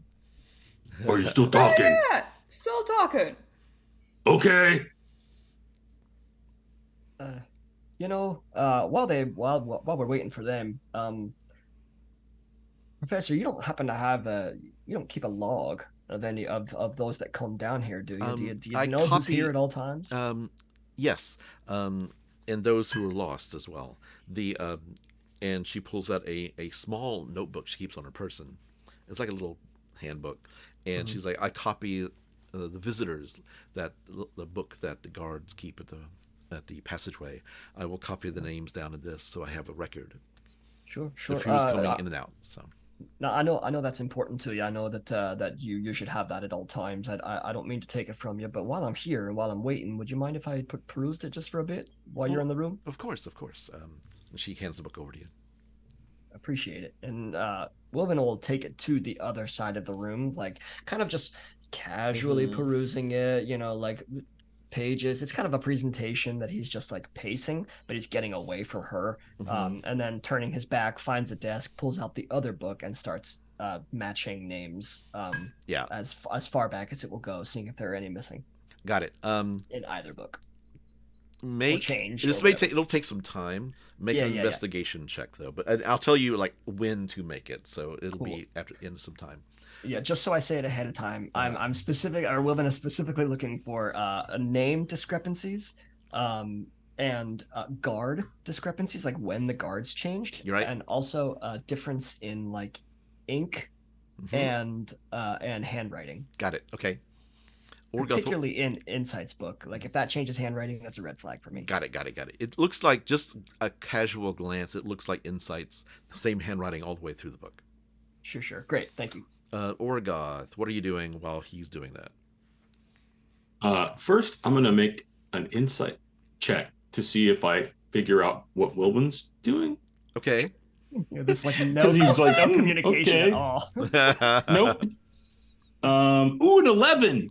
Or are you still talking? Yeah, still talking. Okay. While we're waiting for them, Professor, you don't happen to have you don't keep a log of any of those that come down here, do you? Do you know who's here at all times? Yes, and those who are lost as well. And she pulls out a small notebook she keeps on her person. It's like a little handbook, and she's like, I copy the visitors, that the book that the guards keep at the passageway. I will copy the names down in this so I have a record. Sure. Of who's coming in and out. So. No, I know that's important to you. I know that you should have that at all times. I don't mean to take it from you, but while I'm here and while I'm waiting, would you mind if I perused it just for a bit while you're in the room? Of course. She hands the book over to you. Appreciate it. And Wilvan will take it to the other side of the room, like kind of just casually perusing it, like pages. It's kind of a presentation that he's just like pacing, but he's getting away from her. And then turning his back, finds a desk, pulls out the other book, and starts matching names. As far back as it will go, seeing if there are any missing. Got it. In either book. It'll take some time. Make an investigation check though, but I'll tell you like when to make it, so it'll be after the end of some time. Yeah, just so I say it ahead of time, I'm specific, or Wilvan is specifically looking for name discrepancies, and guard discrepancies, like when the guards changed. You're right. And also a difference in like ink and handwriting. Got it. Okay. Particularly in Insight's book. Like if that changes handwriting, that's a red flag for me. Got it. It looks like, just a casual glance, it looks like Insight's the same handwriting all the way through the book. Sure. Great. Thank you. Orgoth, what are you doing while he's doing that? First, I'm going to make an insight check to see if I figure out what Wilvan's doing. Okay. There's like no communication at all. Nope. An 11.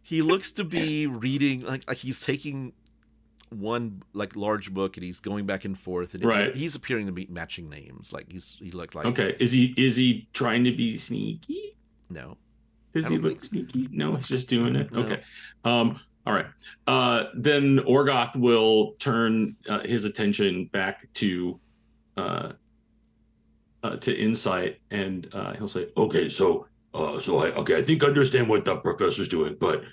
He looks to be reading, like he's taking one like large book and he's going back and forth, and he's appearing to be matching names. Like he looked like. Okay, is he trying to be sneaky? No. Does he look sneaky? No, he's just doing it. No. Okay. All right. Then Orgoth will turn his attention back to Insight, and he'll say, "Okay, I think I understand what the professor's doing, but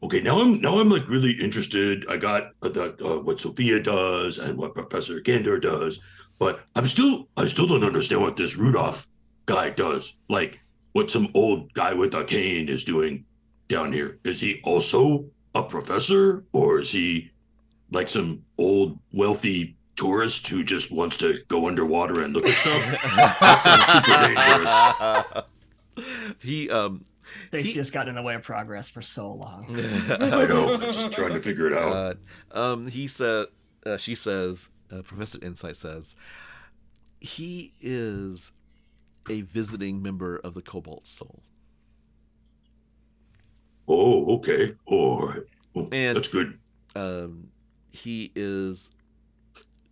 okay, now I'm like really interested. I got what Sophia does and what Professor Gander does, but I still don't understand what this Rudolph guy does. Like what some old guy with a cane is doing down here. Is he also a professor, or is he like some old wealthy tourist who just wants to go underwater and look at stuff? That sounds super dangerous." They've just gotten in the way of progress for so long. I know. I'm just trying to figure it out. She says, Professor Insight says, he is a visiting member of the Cobalt Soul. Oh, okay. All right. Oh, and that's good. He is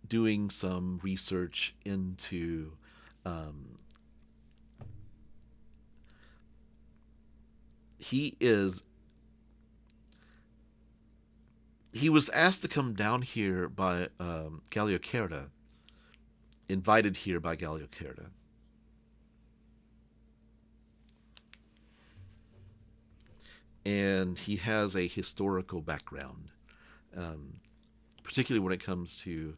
doing some research into he was asked to come down here by Galliocerda, invited here by Galliocerda. And he has a historical background, particularly when it comes to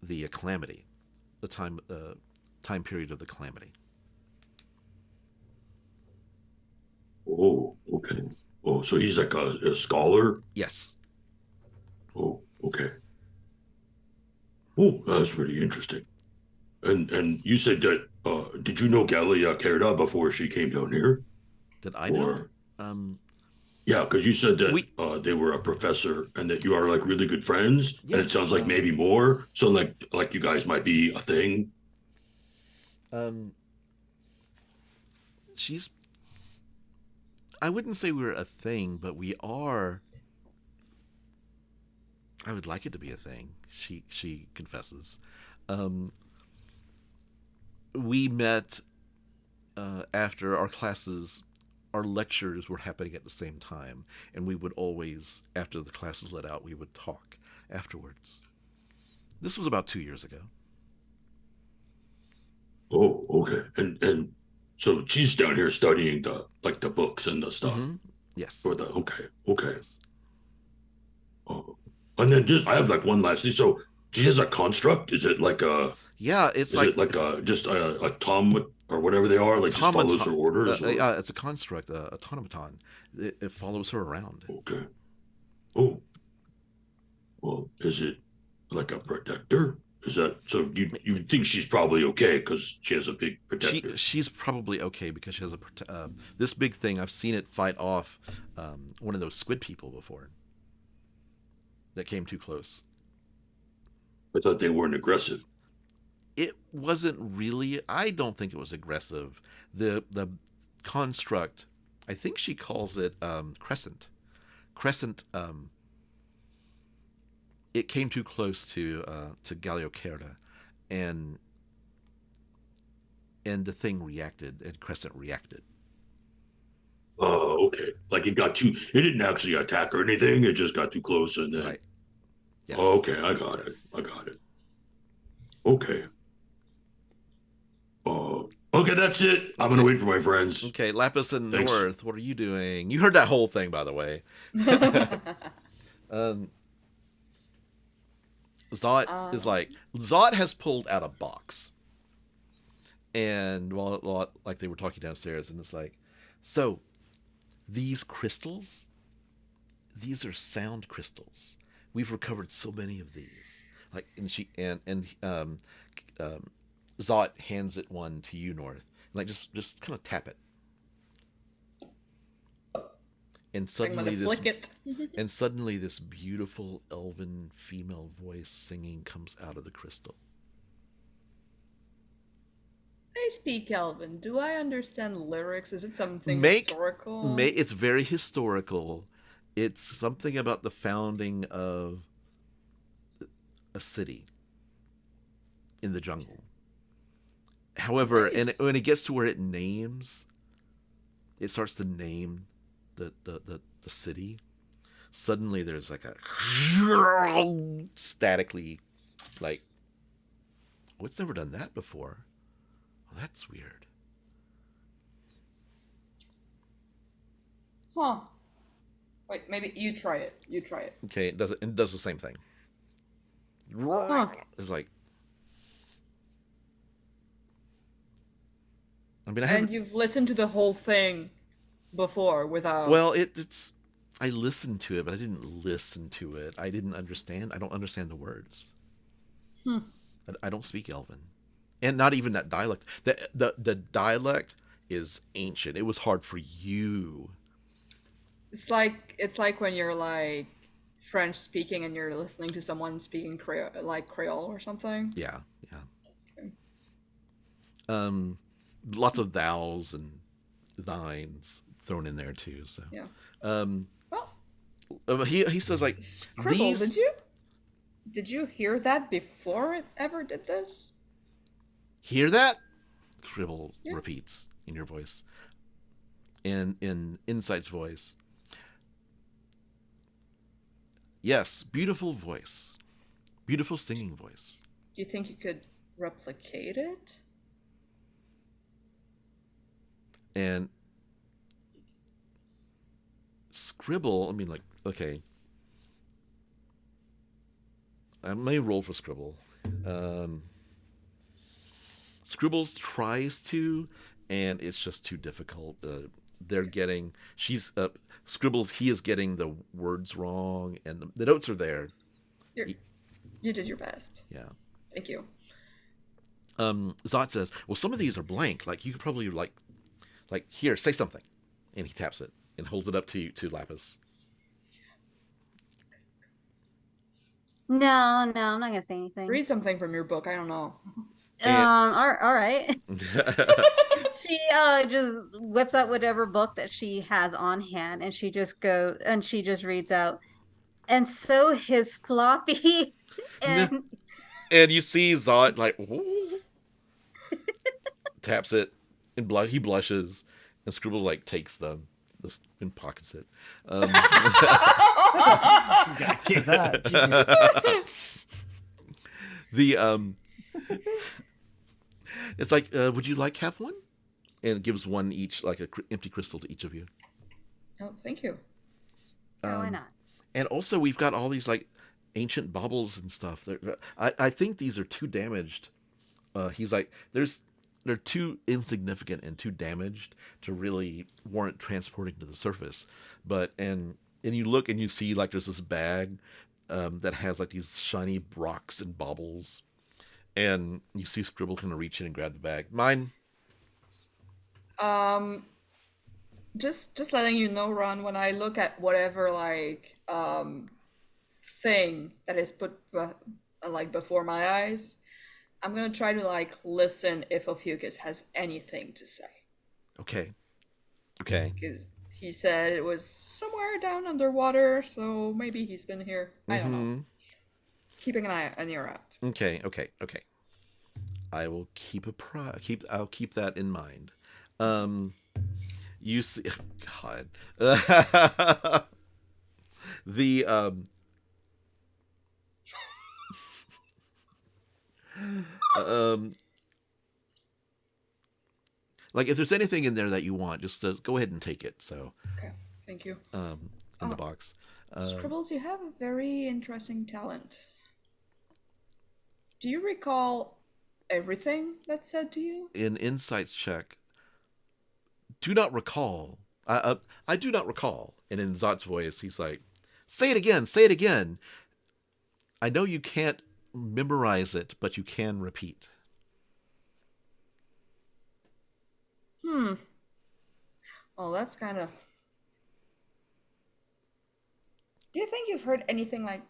the calamity, the time period of the calamity. Oh, okay. Oh, so he's like a scholar? Yes. Oh, okay. Oh, that's really interesting. And you said that, did you know Galliocerda before she came down here? Did I know? Yeah, because you said that they were a professor and that you are like really good friends. Yes, and it sounds like maybe more. So like you guys might be a thing. I wouldn't say we're a thing, but we are. I would like it to be a thing. She confesses. We met after our classes. Our lectures were happening at the same time, and we would always, after the classes let out, we would talk afterwards. This was about 2 years ago. Oh, okay. And so she's down here studying the books and the stuff. Mm-hmm. Yes. Okay. Yes. Oh, and then I have like one last thing. So she has a construct. Is it like a? Yeah, it's is it like a just a tom or whatever they are, like just follows her orders? It's a construct, automaton. It follows her around. Okay. Oh. Well, is it like a protector? Is that so? You think she's probably okay because she has a big protector? She's probably okay because she has this big thing. I've seen it fight off one of those squid people before that came too close. I thought they weren't aggressive. It wasn't really. I don't think it was aggressive. The construct I think she calls it Crescent. Crescent. It came too close to Galiocerda, and the thing reacted, and Crescent reacted. Oh, okay. Like it didn't actually attack or anything. It just got too close and then. Right. Yes. Oh, okay, I got it. I got it. Okay. Okay, that's it. I'm gonna wait for my friends. Okay, Lapuhs and Thanks. North, what are you doing? You heard that whole thing, by the way. Zot is like, Zot has pulled out a box. And while like they were talking downstairs, and it's like, so these crystals, these are sound crystals. We've recovered so many of these. Like, and she and Zot hands it one to you, North. Like, just kind of tap it. And suddenly this beautiful elven female voice singing comes out of the crystal. I speak Elven. Do I understand lyrics? Is it something historical? It's very historical. It's something about the founding of a city in the jungle. However, nice. And when it gets to where it starts to name the city. Suddenly, there's like a statically, like, oh, it's never done that before. Well, that's weird. Huh. Wait, maybe you try it. Okay, it does the same thing. Huh. It's like, I mean, and you've listened to the whole thing before without. Well, it's. I listened to it, but I didn't listen to it. I didn't understand. I don't understand the words. I don't speak Elven, and not even that dialect. The dialect is ancient. It was hard for you. It's like when you're like French speaking and you're listening to someone speaking Creole or something. Yeah. Okay. Lots of thous and thines thrown in there too. So yeah. Well, he says like, Scribble, did you hear that before it ever did this? Hear that? Scribble repeats in your voice, and in Insight's voice. Yes, beautiful voice, beautiful singing voice. Do you think you could replicate it? And Scribble, I mean, like, okay. I may roll for Scribble. Scribble tries to, and it's just too difficult. Scribbles, he is getting the words wrong, and the notes are there. You did your best. Yeah. Thank you. Zot says, well, some of these are blank. Like, you could probably, like, here, say something. And he taps it and holds it up to Laphus. No, I'm not gonna say anything. Read something from your book. I don't know. All right. She just whips out whatever book that she has on hand, and she just reads out, and so his floppy, and you see Zot like taps it, and he blushes, and Scribble like takes them and pockets it. You gotta keep that. Jesus. It's like, would you like have one? And it gives one each, like a empty crystal to each of you. Oh, thank you. Why not? And also, we've got all these like ancient baubles and stuff. I think these are too damaged. He's like, they're too insignificant and too damaged to really warrant transporting to the surface. But and you look and you see like there's this bag that has like these shiny rocks and baubles, and you see Scribble kind of reach in and grab the bag. Mine. Just letting you know, Ron, when I look at whatever like thing that is put like before my eyes, I'm gonna try to like listen if Ophiuchus has anything to say. Okay. he said it was somewhere down underwater, so maybe he's been here. I don't know. Keeping an eye on your out. Okay. I will keep I'll keep that in mind. You see, God, the like if there's anything in there that you want, just go ahead and take it. So Okay, thank you. in the box. Scribbles, you have a very interesting talent. Do you recall everything that's said to you? In insights check, do not recall. I do not recall. And in Zot's voice, he's like, say it again, say it again. I know you can't memorize it, but you can repeat. Well, that's kind of... Do you think you've heard anything like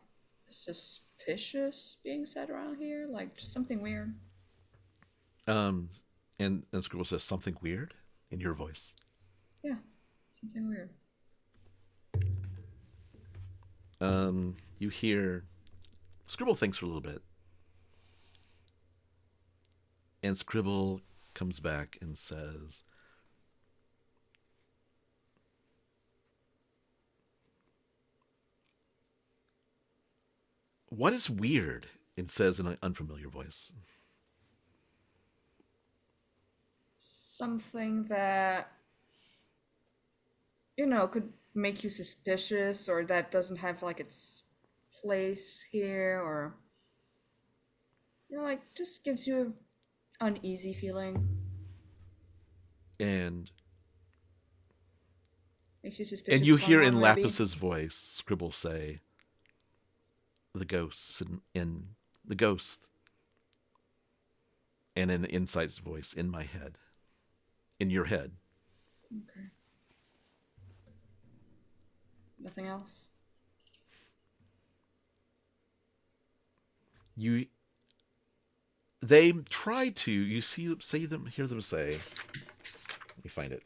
suspicious being said around here? Like just something weird? And Scribble says something weird in your voice. Yeah, something weird. You hear Scribble thinks for a little bit. And Scribble comes back and says, what is weird? It says in an unfamiliar voice. Something that, could make you suspicious, or that doesn't have like its place here, or like just gives you an uneasy feeling. And Makes you suspicious. you hear in someone, maybe. Lapus's voice, Scribble say, the ghosts and the ghost. And in Insight's voice, in my head. In your head. Okay. Nothing else? They try to, you hear them say, let me find it,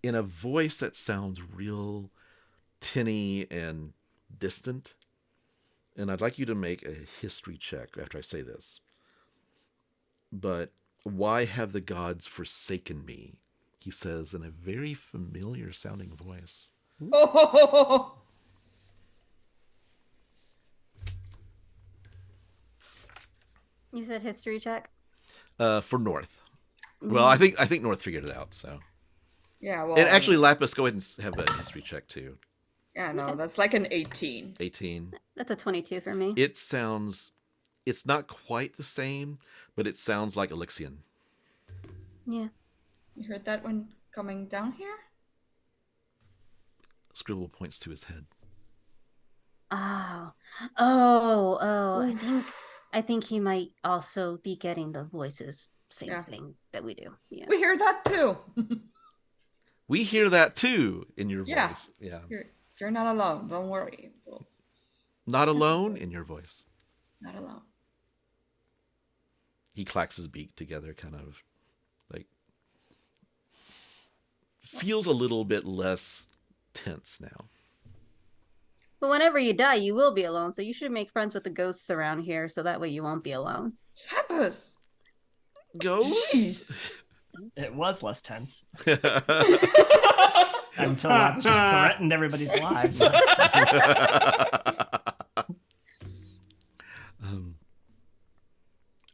in a voice that sounds real tinny and distant. And I'd like you to make a history check after I say this. But why have the gods forsaken me? He says in a very familiar sounding voice. Oh! You said history check? For North. Well, I think North figured it out, so. Yeah, well... And actually, Lapus, go ahead and have a history check, too. Yeah, no, that's like an 18. 18. That's a 22 for me. It sounds... It's not quite the same, but it sounds like Elixian. Yeah. You heard that when coming down here? Scribble points to his head. Oh. I think he might also be getting the voices. Same thing that we do. Yeah. We hear that too. We hear that too in your voice. Yeah. You're not alone. Don't worry. Not alone in your voice. Not alone. He clacks his beak together, kind of like feels a little bit less tense now. But whenever you die, you will be alone. So you should make friends with the ghosts around here, so that way you won't be alone. Laphus! Ghosts? It was less tense. Until Laphus just threatened everybody's lives.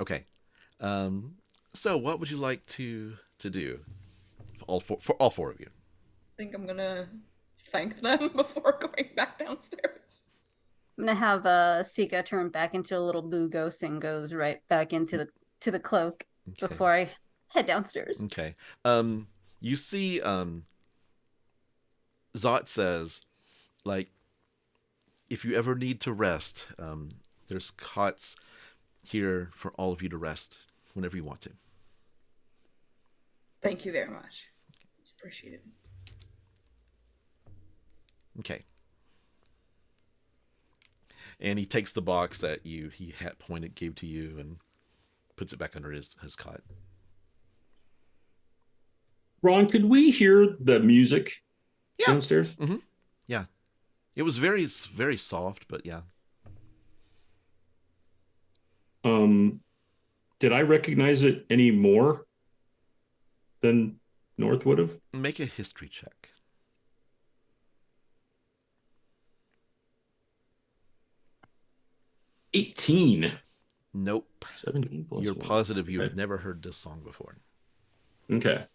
Okay. So what would you like to do for all four of you? I think I'm gonna thank them before going back downstairs. I'm gonna have Sika turn back into a little blue ghost and goes right back into the cloak before I head downstairs. Okay. You see, Zot says, like, if you ever need to rest, there's cots here for all of you to rest whenever you want to. Thank you very much. It's appreciated. Okay. And he takes the box that he had gave to you and puts it back under his cot. Ron, could we hear the music downstairs? Mm-hmm. Yeah. It was very, very soft, but yeah. Did I recognize it any more than North would have? Make a history check. 18. Nope. 17 plus You're 1. positive you have Okay. never heard this song before. Okay.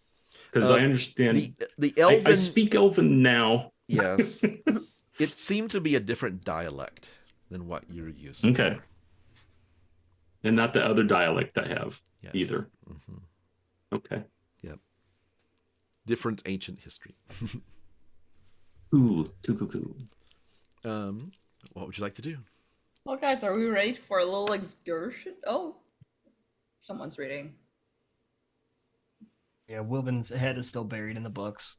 Because I understand. The Elven. I speak Elven now. Yes. It seemed to be a different dialect than what you're used to. Okay. And not the other dialect I have either. Mm-hmm. Okay. Yep. Different ancient history. Cool. What would you like to do? Well, guys, are we ready for a little excursion? Oh, someone's reading. Yeah, Wilvan's head is still buried in the books.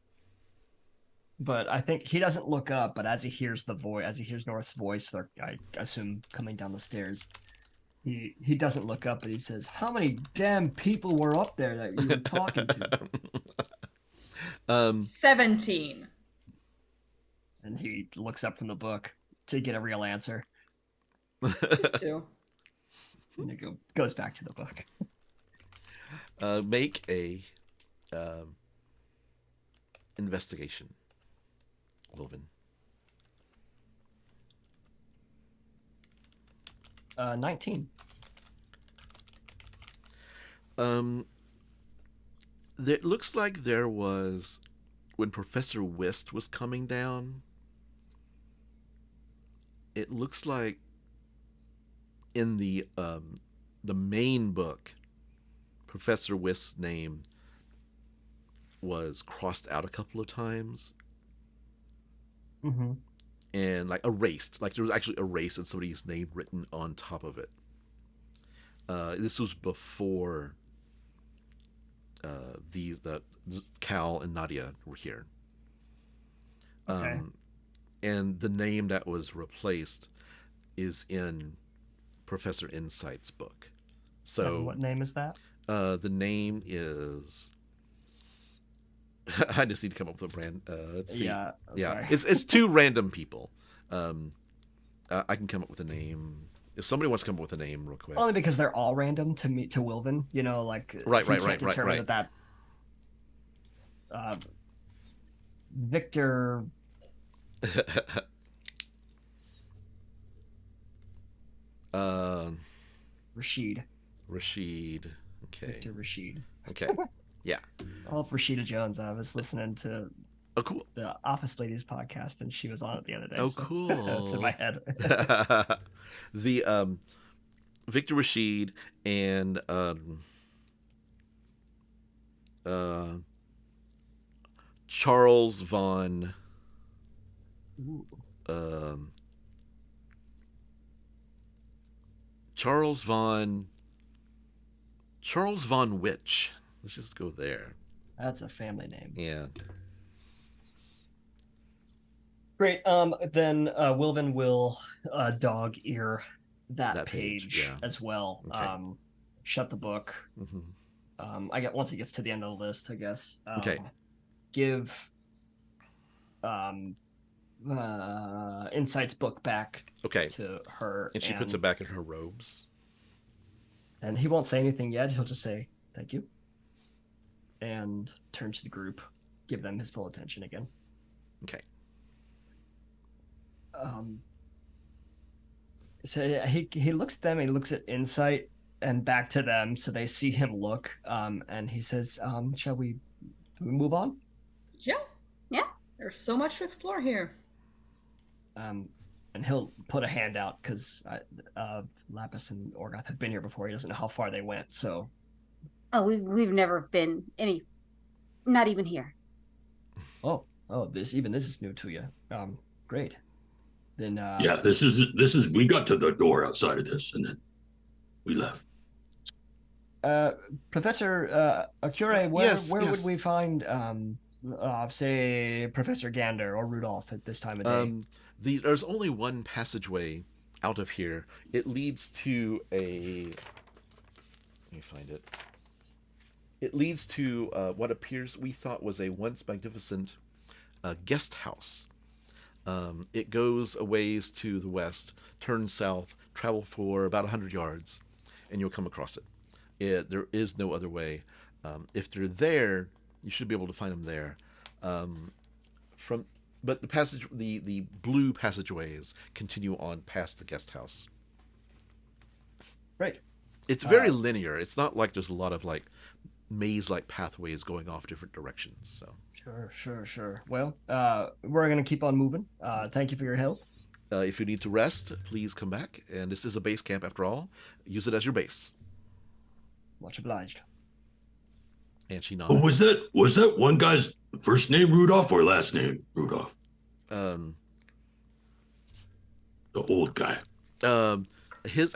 But I think he doesn't look up, but as he hears North's voice, I assume coming down the stairs, he doesn't look up, but he says, "How many damn people were up there that you were talking to?" 17. And he looks up from the book to get a real answer. Just 2. And it goes back to the book. Make a investigation, Wilvan. 19. It looks like there was, when Professor Whist was coming down, it looks like in the main book, Professor Whist's name was crossed out a couple of times. Mm-hmm. And like erased, like there was actually erased and somebody's name written on top of it. This was before the Cal and Nadia were here. Okay. And the name that was replaced is in Professor Insight's book. So And what name is that? the name is. I just need to come up with a brand. Let's see. Yeah. Yeah, Sorry. it's 2 random people. I can come up with a name if somebody wants to come up with a name real quick. Only because they're all random to Wilvan. You know, like Right. he can't determine that Victor. Rashid. Okay. Victor Rashid. Okay. Yeah. Oh, Rashida Jones. I was listening to Oh, cool. the Office Ladies podcast, and she was on it the other day. Oh, so cool. It's in my head. The Victor Rashid and Charles von Charles von Witch. Let's just go there. That's a family name. Yeah. Great. Then Wilvan will dog ear that page, page yeah. as well. Okay. Shut the book. Mm-hmm. Once he gets to the end of the list, I guess. Okay. Give Insight's book back Okay. to her. And she puts it back in her robes. And he won't say anything yet. He'll just say, "Thank you." And turn to the group. Give them his full attention again. Okay. So he looks at them, he looks at Insight and back to them, so they see him look, and he says, shall we move on? Yeah. There's so much to explore here. And he'll put a hand out because Lapuhs and Orgoth have been here before. He doesn't know how far they went, so. Oh, we've never been not even here. Oh, this is new to you. Great. Then Yeah, this is we got to the door outside of this and then we left. Professor Akure, where Yes. would we find say Professor Gander or Rudolph at this time of day? There's only one passageway out of here. It leads to a. Let me find it. It leads to what appears we thought was a once magnificent guest house. It goes a ways to the west, turns south, travel for about 100 yards, and you'll come across it. There is no other way. If they're there, you should be able to find them there. But the blue passageways continue on past the guest house. Right. It's very linear. It's not like there's a lot of like maze-like pathways going off different directions. So Sure. Well, we're gonna keep on moving. Thank you for your help. if you need to rest, please come back. And this is a base camp after all. Use it as your base. Much obliged. And she Oh, nodded. was that one guy's first name Rudolph or last name Rudolph? Um, The old guy. that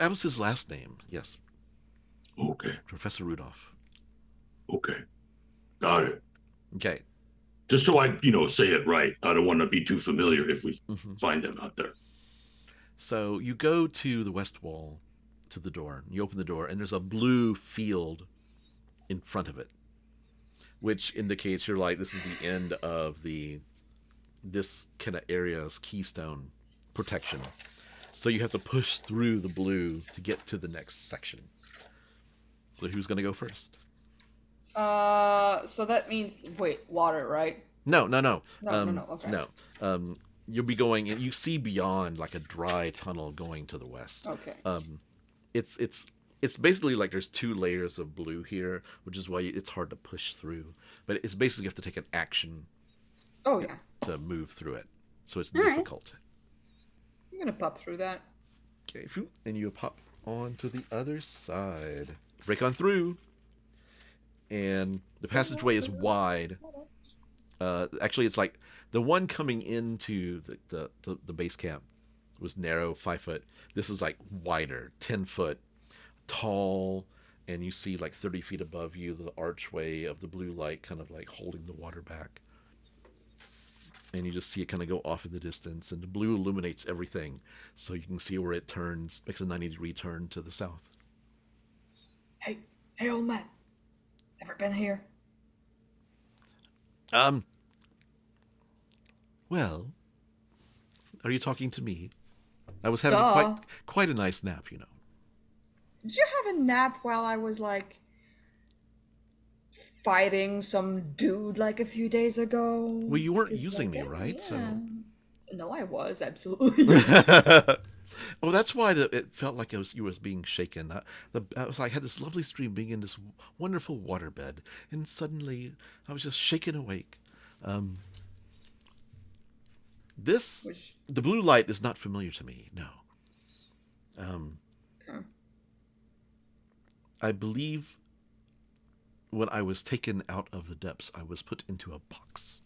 was his last name. Yes, Okay. Professor Rudolph. Okay. Got it. Okay. Just so I, say it right. I don't want to be too familiar if we find them out there. So you go to the west wall, to the door. You open the door, and there's a blue field in front of it, which indicates you're like, this is the end of this kind of area's keystone protection. So you have to push through the blue to get to the next section. So who's going to go first? So that means water, right? No. No, okay. No. You'll be going, and you see beyond like a dry tunnel going to the west. Okay. It's basically like there's two layers of blue here, which is why it's hard to push through. But it's basically you have to take an action Oh yeah. to move through it, so it's All right. difficult. I'm gonna pop through that. Okay, and you pop on to the other side. Break on through, and the passageway is wide. Actually, it's like the one coming into the base camp was narrow, 5 foot. This is like wider, 10 foot, tall, and you see like 30 feet above you the archway of the blue light, kind of like holding the water back. And you just see it kind of go off in the distance, and the blue illuminates everything, so you can see where it turns, makes a 90-degree turn to the south. Hey, old man. Ever been here? Well, are you talking to me? I was having quite a nice nap, you know. Did you have a nap while I was like fighting some dude like a few days ago? Well, you weren't 'Cause, like, like, me, right? yeah. So. No, I was absolutely. Oh, that's why it felt like you was being shaken. I had this lovely stream being in this wonderful waterbed, and suddenly I was just shaken awake. The blue light is not familiar to me. No. I believe when I was taken out of the depths, I was put into a box.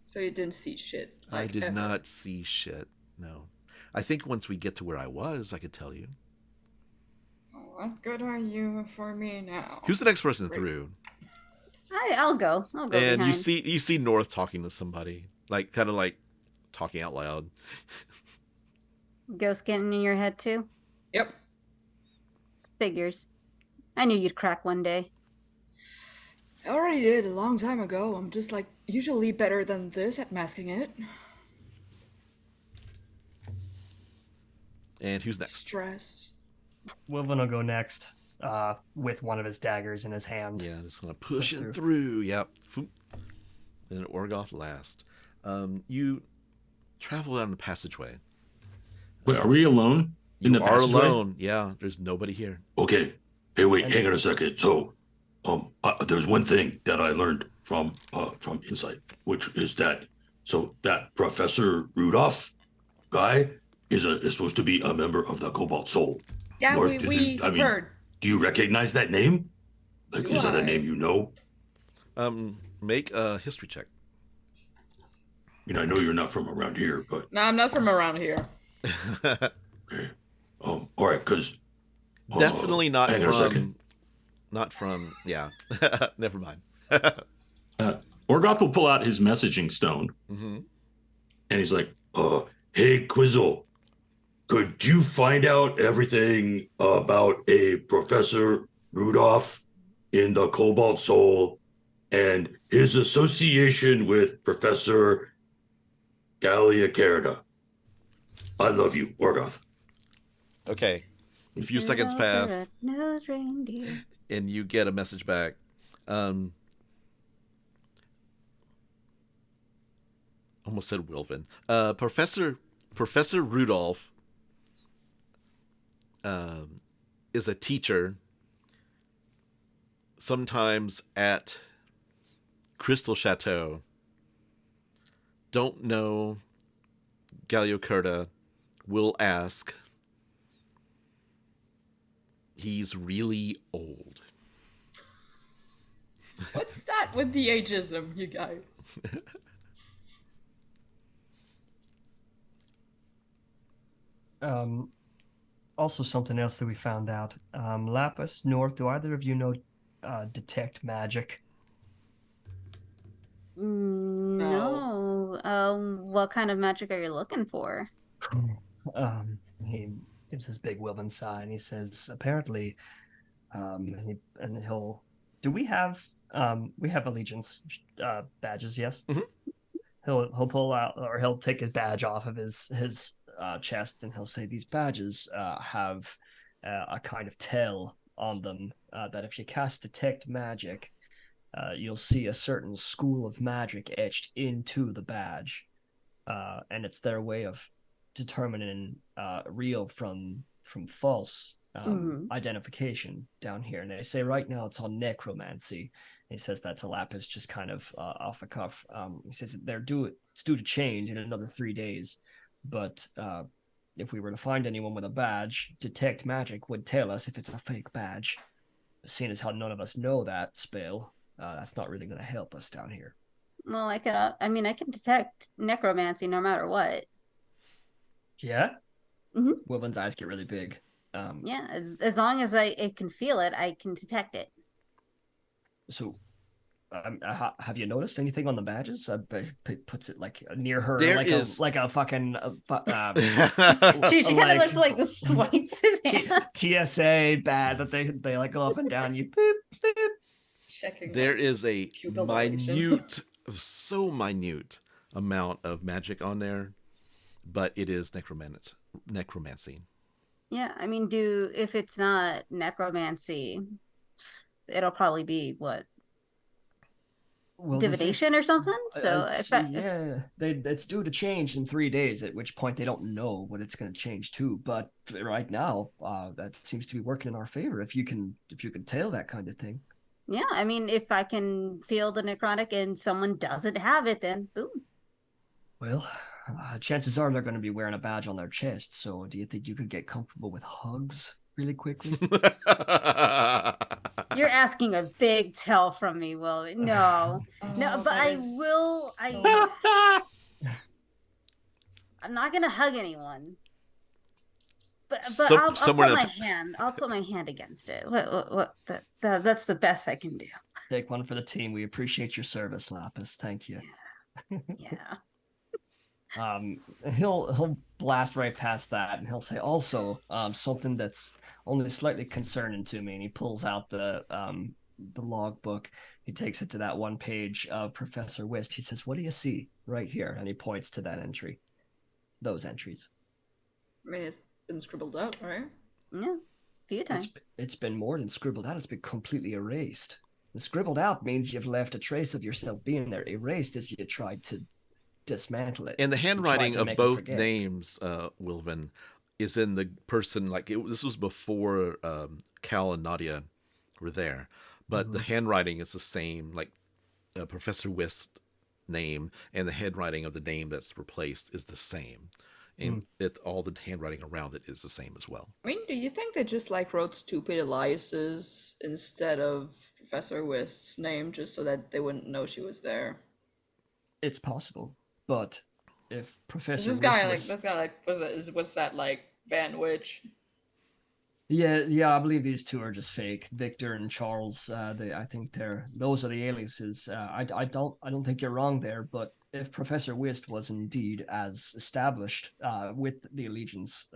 So you didn't see shit. I like, did ever. not see shit. No. I think once we get to where I was, I could tell you. Oh, what good are you for me now? Who's the next person through? I'll go. And behind. you see North talking to somebody, like kind of like talking out loud. Ghost getting in your head too? Yep. Figures. I knew you'd crack one day. I already did a long time ago. I'm just like usually better than this at masking it. And who's next? Stress. Wilvan will go next, with one of his daggers in his hand. Yeah, just gonna push it through. through. Yep. Then Orgoth last. You travel down the passageway. Wait, are we alone in You the are passageway? alone. Yeah, there's nobody here. Okay. Hey, wait, hang on a second. So, there's one thing that I learned from Insight, which is that Professor Rudolph guy is supposed to be a member of the Cobalt Soul. Yeah, North, we heard. Do you recognize that name? Like, Do is that a I? name you know? Make a history check. I know you're not from around here, but No, I'm not from around here. okay. All right, because Definitely not hang on a from. second. Not from. Yeah. Never mind. Orgoth will pull out his messaging stone, Mm-hmm. and he's like, Hey, Quizzle. could you find out everything about a Professor Rudolph in the Cobalt Soul and his association with Professor Galiacarda? I love you, Orgoth. Okay. A few seconds pass, and you get a message back. Almost said Wilvan. Professor Rudolph is a teacher, sometimes at Crystal Chateau. Don't know Galiacarda. Will ask. He's really old. What's that with the ageism, you guys? Also something else that we found out. Lapuhs, North, do either of you know detect magic? No. What kind of magic are you looking for? He gives his big Wilvan sigh and he says, apparently, do we have allegiance badges? Yes. Mhm. He'll pull out, or he'll take his badge off of his chest, and he'll say these badges have a kind of tell on them that if you cast detect magic, you'll see a certain school of magic etched into the badge, and it's their way of determining real from false identification down here. And they say right now it's on necromancy. He says that to Laphus just kind of off the cuff. He says it's due to change in another 3 days, but if we were to find anyone with a badge, detect magic would tell us if it's a fake badge. Seeing as how none of us know that spell, that's not really going to help us down here. Well, I can detect necromancy no matter what. Yeah? Mm-hmm. Wilvan's eyes get really big. Yeah, as long as I can feel it, I can detect it. So, have you noticed anything on the badges? Puts it like near her, There like is... a fucking. She kind of looks like swipes his hand. TSA bad that they like go up and down. You boop, boop. Checking. There is a pupil dilation. minute, so minute amount of magic on there, but it is necromancy. Yeah, I mean, if it's not necromancy, it'll probably be what? Well, divination or something. So it's due to change in 3 days. At which point they don't know what it's going to change to. But right now, that seems to be working in our favor. If you can tell that kind of thing. Yeah, I mean, if I can feel the necrotic and someone doesn't have it, then boom. Well, chances are they're going to be wearing a badge on their chest. So, do you think you could get comfortable with hugs really quickly? You're asking a big tell from me, Will. No, no, but I will. I'm not gonna hug anyone. But I'll put my hand. I'll put my hand against it. That's the best I can do. Take one for the team. We appreciate your service, Laphus. Thank you. Yeah. He'll blast right past that, and he'll say also something that's only slightly concerning to me. And he pulls out the logbook. He takes it to that one page of Professor Wist. He says, "What do you see right here?" And he points to that entry. Those entries. I mean, it's been scribbled out, right? Yeah, a few times. It's been more than scribbled out. It's been completely erased. The scribbled out means you've left a trace of yourself being there. Erased as you tried to dismantle it. And the handwriting of both names, Wilvan, is in the person. This was before Cal and Nadia were there, but the handwriting is the same. Like Professor Wist's name and the handwriting of the name that's replaced is the same, and all the handwriting around it is the same as well. I mean, do you think they just wrote stupid aliases instead of Professor Wist's name just so that they wouldn't know she was there? It's possible. But if Professor this guy was that like Van Witch? Yeah, I believe these two are just fake. Victor and Charles. I think those are the aliases. I don't think you're wrong there, but if Professor Whist was indeed as established with the allegiance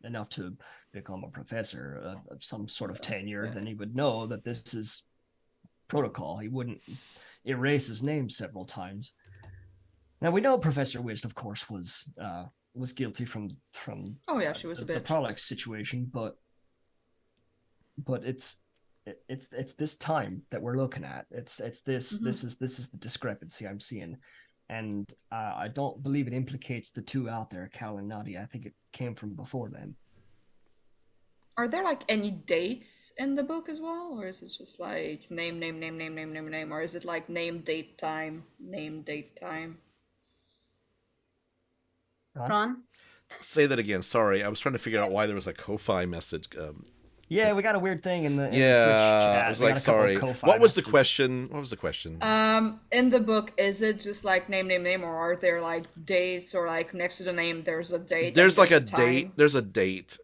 enough to become a professor of some sort of tenure, then he would know that this is protocol. He wouldn't erase his name several times. Now we know Professor Whist, of course, was guilty from Oh yeah, she was a the bitch. Prolix situation, but it's this time that we're looking at. This is the discrepancy I'm seeing, and I don't believe it implicates the two out there, Cal and Nadia. I think it came from before them. Are there like any dates in the book as well, or is it just like name, or is it like name, date, time, name, date, time? Ron? Say that again. Sorry, I was trying to figure out why there was a Ko-Fi message. Yeah, we got a weird thing in the Twitch Yeah, chat. I was We like, got a couple of sorry. Ko-Fi What was the messages. question? What was the question? In the book, is it just like name, or are there like dates, or like next to the name there's a date? There's and like a time? date. There's a date,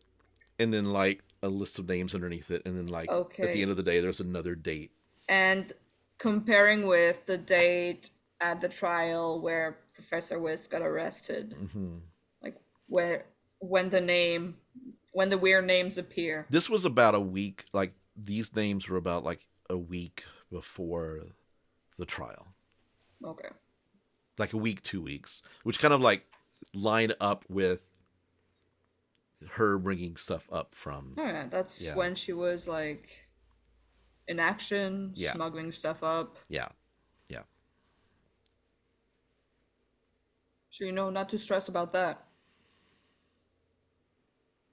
and then like a list of names underneath it, and then like at the Okay. end of the day, there's another date. And comparing with the date at the trial where Professor Whist got arrested, like when the weird names appear. This was about a week. Like these names were about like a week before the trial, Okay. like a week, 2 weeks, which kind of like line up with her bringing stuff up from. Oh yeah, that's Yeah. when she was like in action, Yeah. smuggling stuff up. Yeah. So not to stress about that.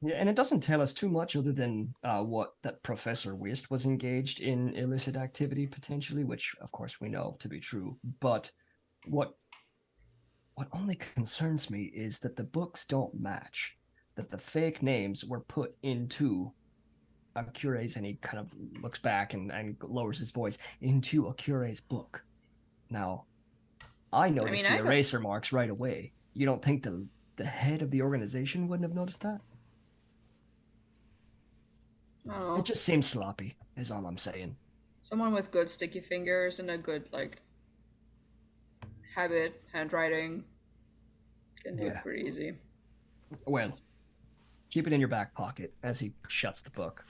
Yeah, and it doesn't tell us too much other than what that Professor Whist was engaged in illicit activity potentially, which of course we know to be true. But what only concerns me is that the books don't match. That the fake names were put into Akure's, and he kind of looks back and lowers his voice, into Akure's book. Now, I noticed the eraser marks right away. You don't think the head of the organization wouldn't have noticed that? I don't know. It just seems sloppy, is all I'm saying. Someone with good sticky fingers and a good like handwriting can do it pretty easy. Well, keep it in your back pocket as he shuts the book.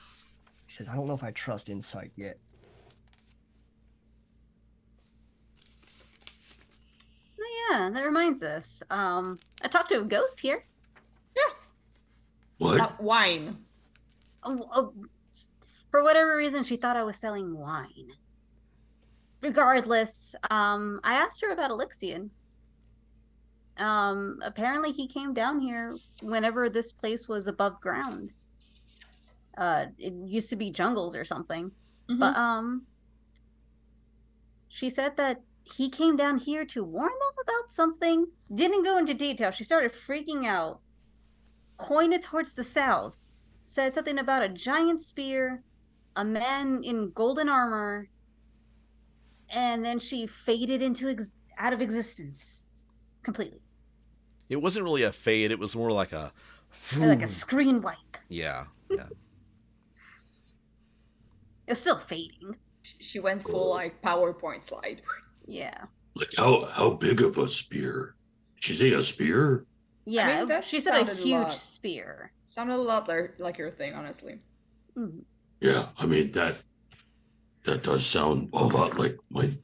He says, I don't know if I trust insight yet. Oh, yeah, that reminds us. I talked to a ghost here. What? Wine. For whatever reason, she thought I was selling wine. Regardless, I asked her about Elixion. Apparently he came down here whenever this place was above ground. It used to be jungles or something. Mhm. But she said that he came down here to warn them about something. Didn't go into detail. She started freaking out. Pointed towards the south. Said something about a giant spear, a man in golden armor, and then she faded into out of existence completely. It wasn't really a fade. It was more like a screen wipe. Yeah. It's still fading. She went full like PowerPoint slide. Yeah. Like how big of a spear? Did she say a spear? Yeah, I mean, that she said a sounded a huge lot. spear. Sounded a lot like your thing, honestly. Mhm. Yeah, I mean that does sound a lot like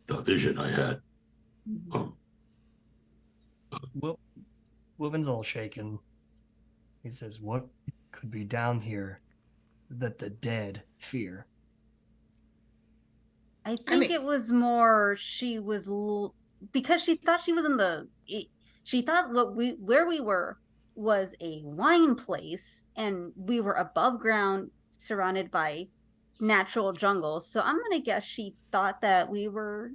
the vision I had. Wilvan's all shaken. He says, what could be down here that the dead fear? I think it was more she was because she thought she was in she thought where we were was a wine place, and we were above ground surrounded by natural jungles. So I'm gonna guess she thought that we were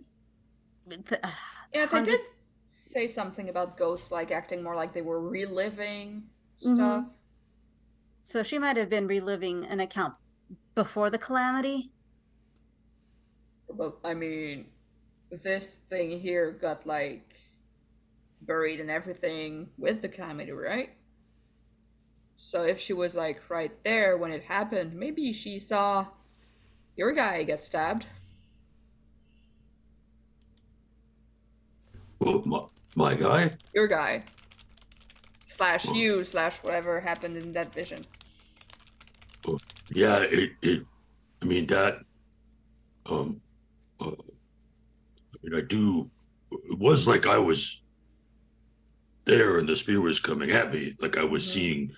Yeah, they did say something about ghosts like acting more like they were reliving stuff. So she might have been reliving an account before the calamity. But I mean, this thing here got like buried and everything with the calamity, right? So if she was like right there when it happened, maybe she saw your guy get stabbed. Well, My guy? Your guy. Slash you, slash whatever happened in that vision. Yeah, I mean, that, um, I mean, it was like I was there and the spear was coming at me, like I was seeing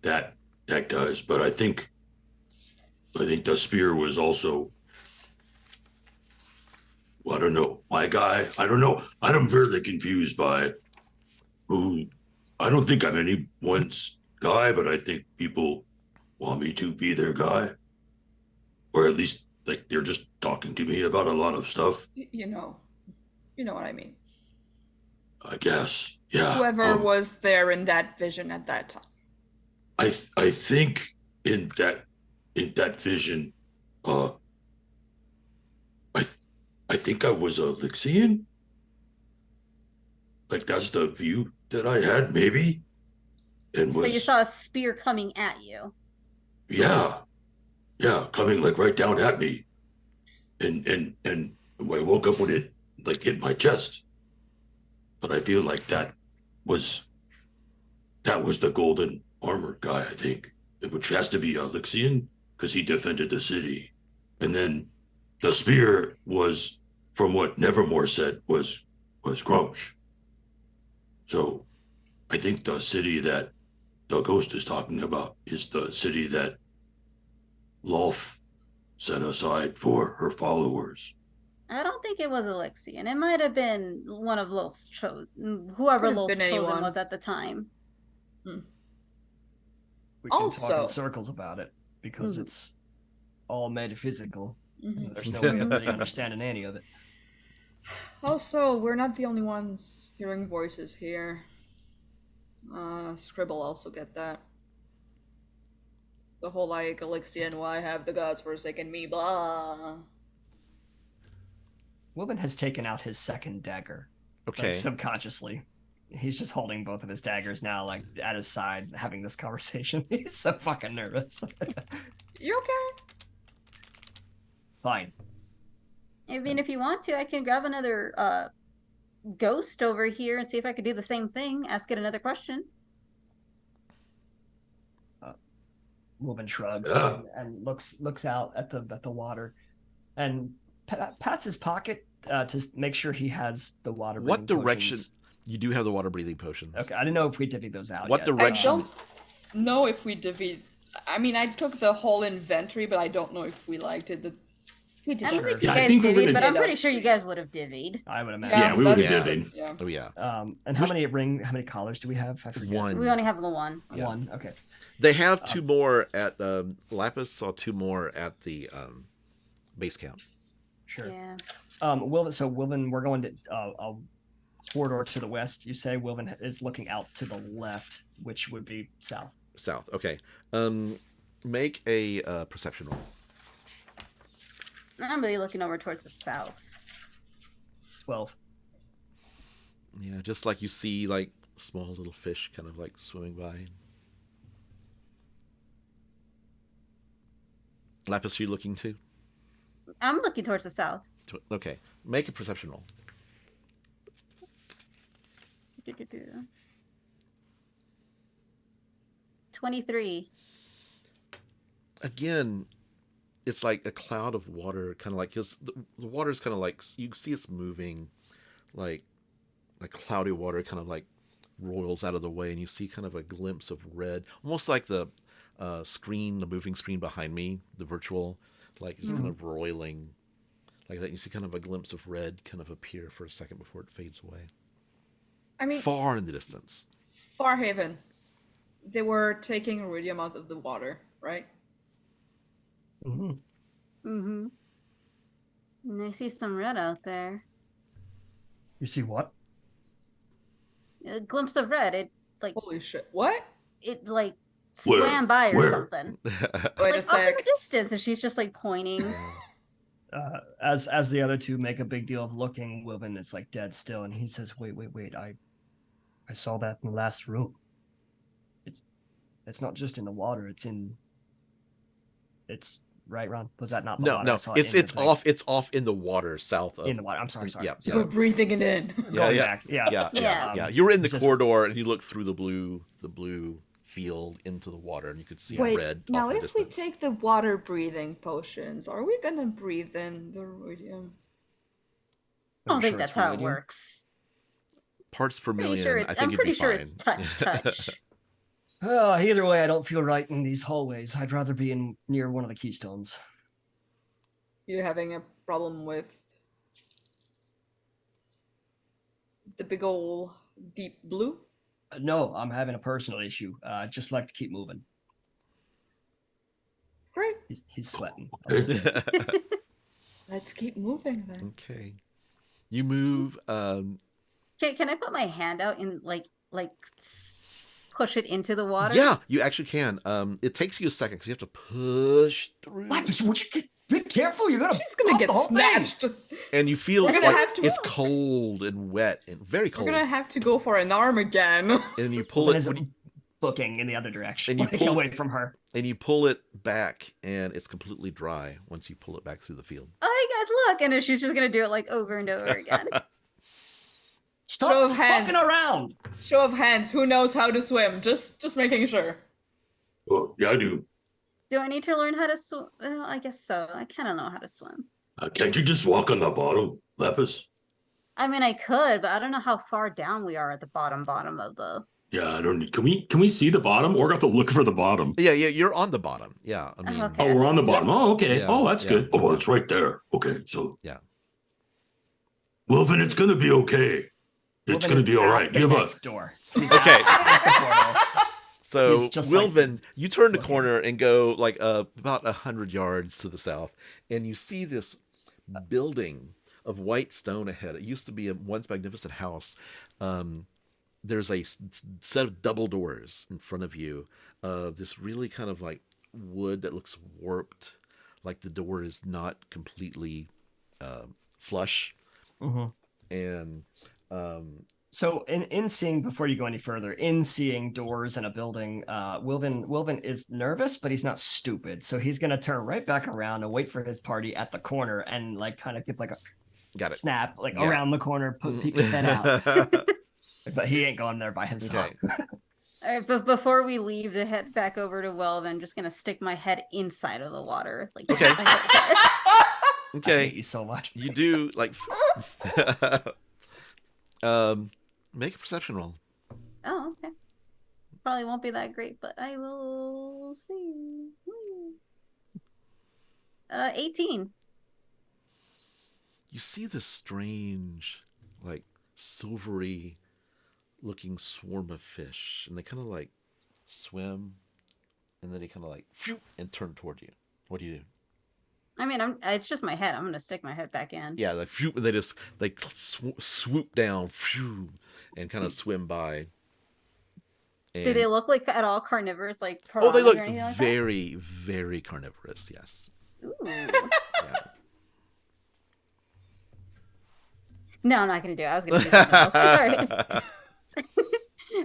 that guy's, but I think the spear was also, well, I don't know, my guy. I don't know. I'm really confused by who. I don't think I'm anyone's guy, but I think people want me to be their guy, or at least like they're just talking to me about a lot of stuff. You know what I mean. I guess, yeah. Whoever was there in that vision at that time. I think in that vision, I think I was a Lixian. Like that's the view that I had, maybe. And So you saw a spear coming at you. Yeah, coming like right down at me, and I woke up when it like hit my chest. But I feel like that was the golden armor guy. I think, which has to be a Lixian because he defended the city, and then the spear was, from what Nevermore said, was Grumsh. So I think the city that the ghost is talking about is the city that Lolth set aside for her followers. I don't think it was Alexian. It might have been one of Lil's whoever Lil's chosen was at the time. We can talk in circles about it because it's all metaphysical. There's no way of really understanding any of it. Also, we're not the only ones hearing voices here. Scribble also get that. The whole like Alexian, why have the gods forsaken me, blah. Wilvan has taken out his second dagger. Okay. Like, subconsciously. He's just holding both of his daggers now, like at his side, having this conversation. He's so fucking nervous. You okay? Fine. I mean, if you want to, I can grab another ghost over here and see if I could do the same thing. Ask it another question. Wilvan shrugs and looks out at the water, and pats his pocket to make sure he has the water. What direction? Potions. You do have the water breathing potions. Okay, I didn't know if we divvied those out. What yet. direction? I don't know if we divvied. I mean, I took the whole inventory, but I don't know if we liked it. I don't think you guys divvied, but I'm pretty sure you guys would have divvied. I would imagine. Yeah, we would have divvied. Yeah. Oh yeah. And how many collars do we have? I forget. One. We only have the one. Yeah. One. Okay. They have two more at Laphus. Saw two more at the base camp. Sure. Yeah. Wilvan, we're going to a corridor to the west. You say Wilvan is looking out to the left, which would be south. South. Okay. Make a perception roll. I'm really looking over towards the south. 12. Yeah, just like you see like small little fish kind of like swimming by. Laphus, are you looking too? I'm looking towards the south. Okay. Make a perception roll. 23. Again, it's like a cloud of water, kind of like, because the water is kind of like, you can see it's moving, like cloudy water kind of like roils out of the way, and you see kind of a glimpse of red, almost like the screen, the moving screen behind me, the virtual, like it's kind of roiling like that. You see kind of a glimpse of red kind of appear for a second before it fades away. I mean, far in the distance. Farhaven. They were taking iridium out of the water, right? Mm-hmm. Mm-hmm. And I see some red out there. You see what? A glimpse of red. It like Holy shit! What? it like swam by or something. Wait like a up in sec. the distance, and she's just like pointing. As the other two make a big deal of looking, Wilvan is like dead still, and he says, "Wait! I saw that in the last room. It's not just in the water. It's right, Ron? Was that not the No, water? no, I saw it's in the thing. it's off in the water south of. In the water. I'm sorry. Yeah, So we're breathing it in. Going yeah, back. Yeah. yeah. You were in the it's just- corridor, and you look through the blue field into the water, and you could see Wait, red now off in the if we distance. take the water breathing potions, are we gonna breathe in the ruidium? I don't I'm think sure that's it's how it ruidium. works. Parts per Pretty million. sure I think I'm it'd pretty be sure fine. it's touch. Either way, I don't feel right in these hallways. I'd rather be in near one of the keystones. You having a problem with the big ol' deep blue? No, I'm having a personal issue. Just like to keep moving. Great. He's sweating. Let's keep moving then. Okay, you move. Can I put my hand out and push it into the water? Yeah, you actually can. It takes you a second because you have to push through. Laphus, would you be careful? You're gonna. She's gonna pop get the whole thing. snatched. And you feel We're like gonna have to- it's cold and wet and very We're cold. gonna have to go for an arm again. And you pull Pull it, booking in the other direction, And you like, pull- away from her. and you pull it back, and it's completely dry once you pull it back through the field. Oh, hey guys, look! And then she's just gonna do it like over and over again. Stop Show of hands. fucking around. Show of hands, who knows how to swim? Just making sure. Oh, yeah, I do. Do I need to learn how to swim? I guess so. I kind of know how to swim. Can't you just walk on the bottom, Laphus? I mean, I could, but I don't know how far down we are at the bottom of the. Yeah, I don't need. Can we see the bottom? Orgoth will look for the bottom. Yeah, you're on the bottom. Yeah, I mean, Okay. Oh, we're on the bottom. Oh, okay. Yeah, Oh, that's yeah. good. Oh, well, it's right there. Okay, so Yeah. Wilvan, it's gonna be okay. It's Wilvan gonna is be all at right. the You have next door. He's Okay. at the portal. So He's just like Wilvan, you turn the looking. corner and go like about 100 yards to the south, and you see this building of white stone ahead. It used to be a once magnificent house. There's a set of double doors in front of you. This really kind of like wood that looks warped, like the door is not completely flush. Mhm. And So in seeing, before you go any further, in seeing doors in a building, Wilvan is nervous, but he's not stupid. So he's gonna turn right back around and wait for his party at the corner and like kind of give like a got it. snap like Yeah. around the corner, peek his head out. But he ain't going there by himself. Okay. All right, but before we leave to head back over to Welv, I'm just gonna stick my head inside of the water. Like, Okay. I Okay. hate you so much. You do like make a perception roll. Oh, okay. Probably won't be that great, but I will see. 18. You see this strange, like silvery looking swarm of fish, and they kind of like swim, and then they kind of like phew, and turn toward you. What do you do? I mean, it's just my head. I'm gonna stick my head back in. Yeah, like phew, and they just swoop down, phew, and kind of swim by. Do And, they look like at all carnivorous, like oh, they piranhas look or anything like very, very carnivorous. Yes. that? Ooh. Yeah. No, I'm not gonna do it. I was gonna do something else.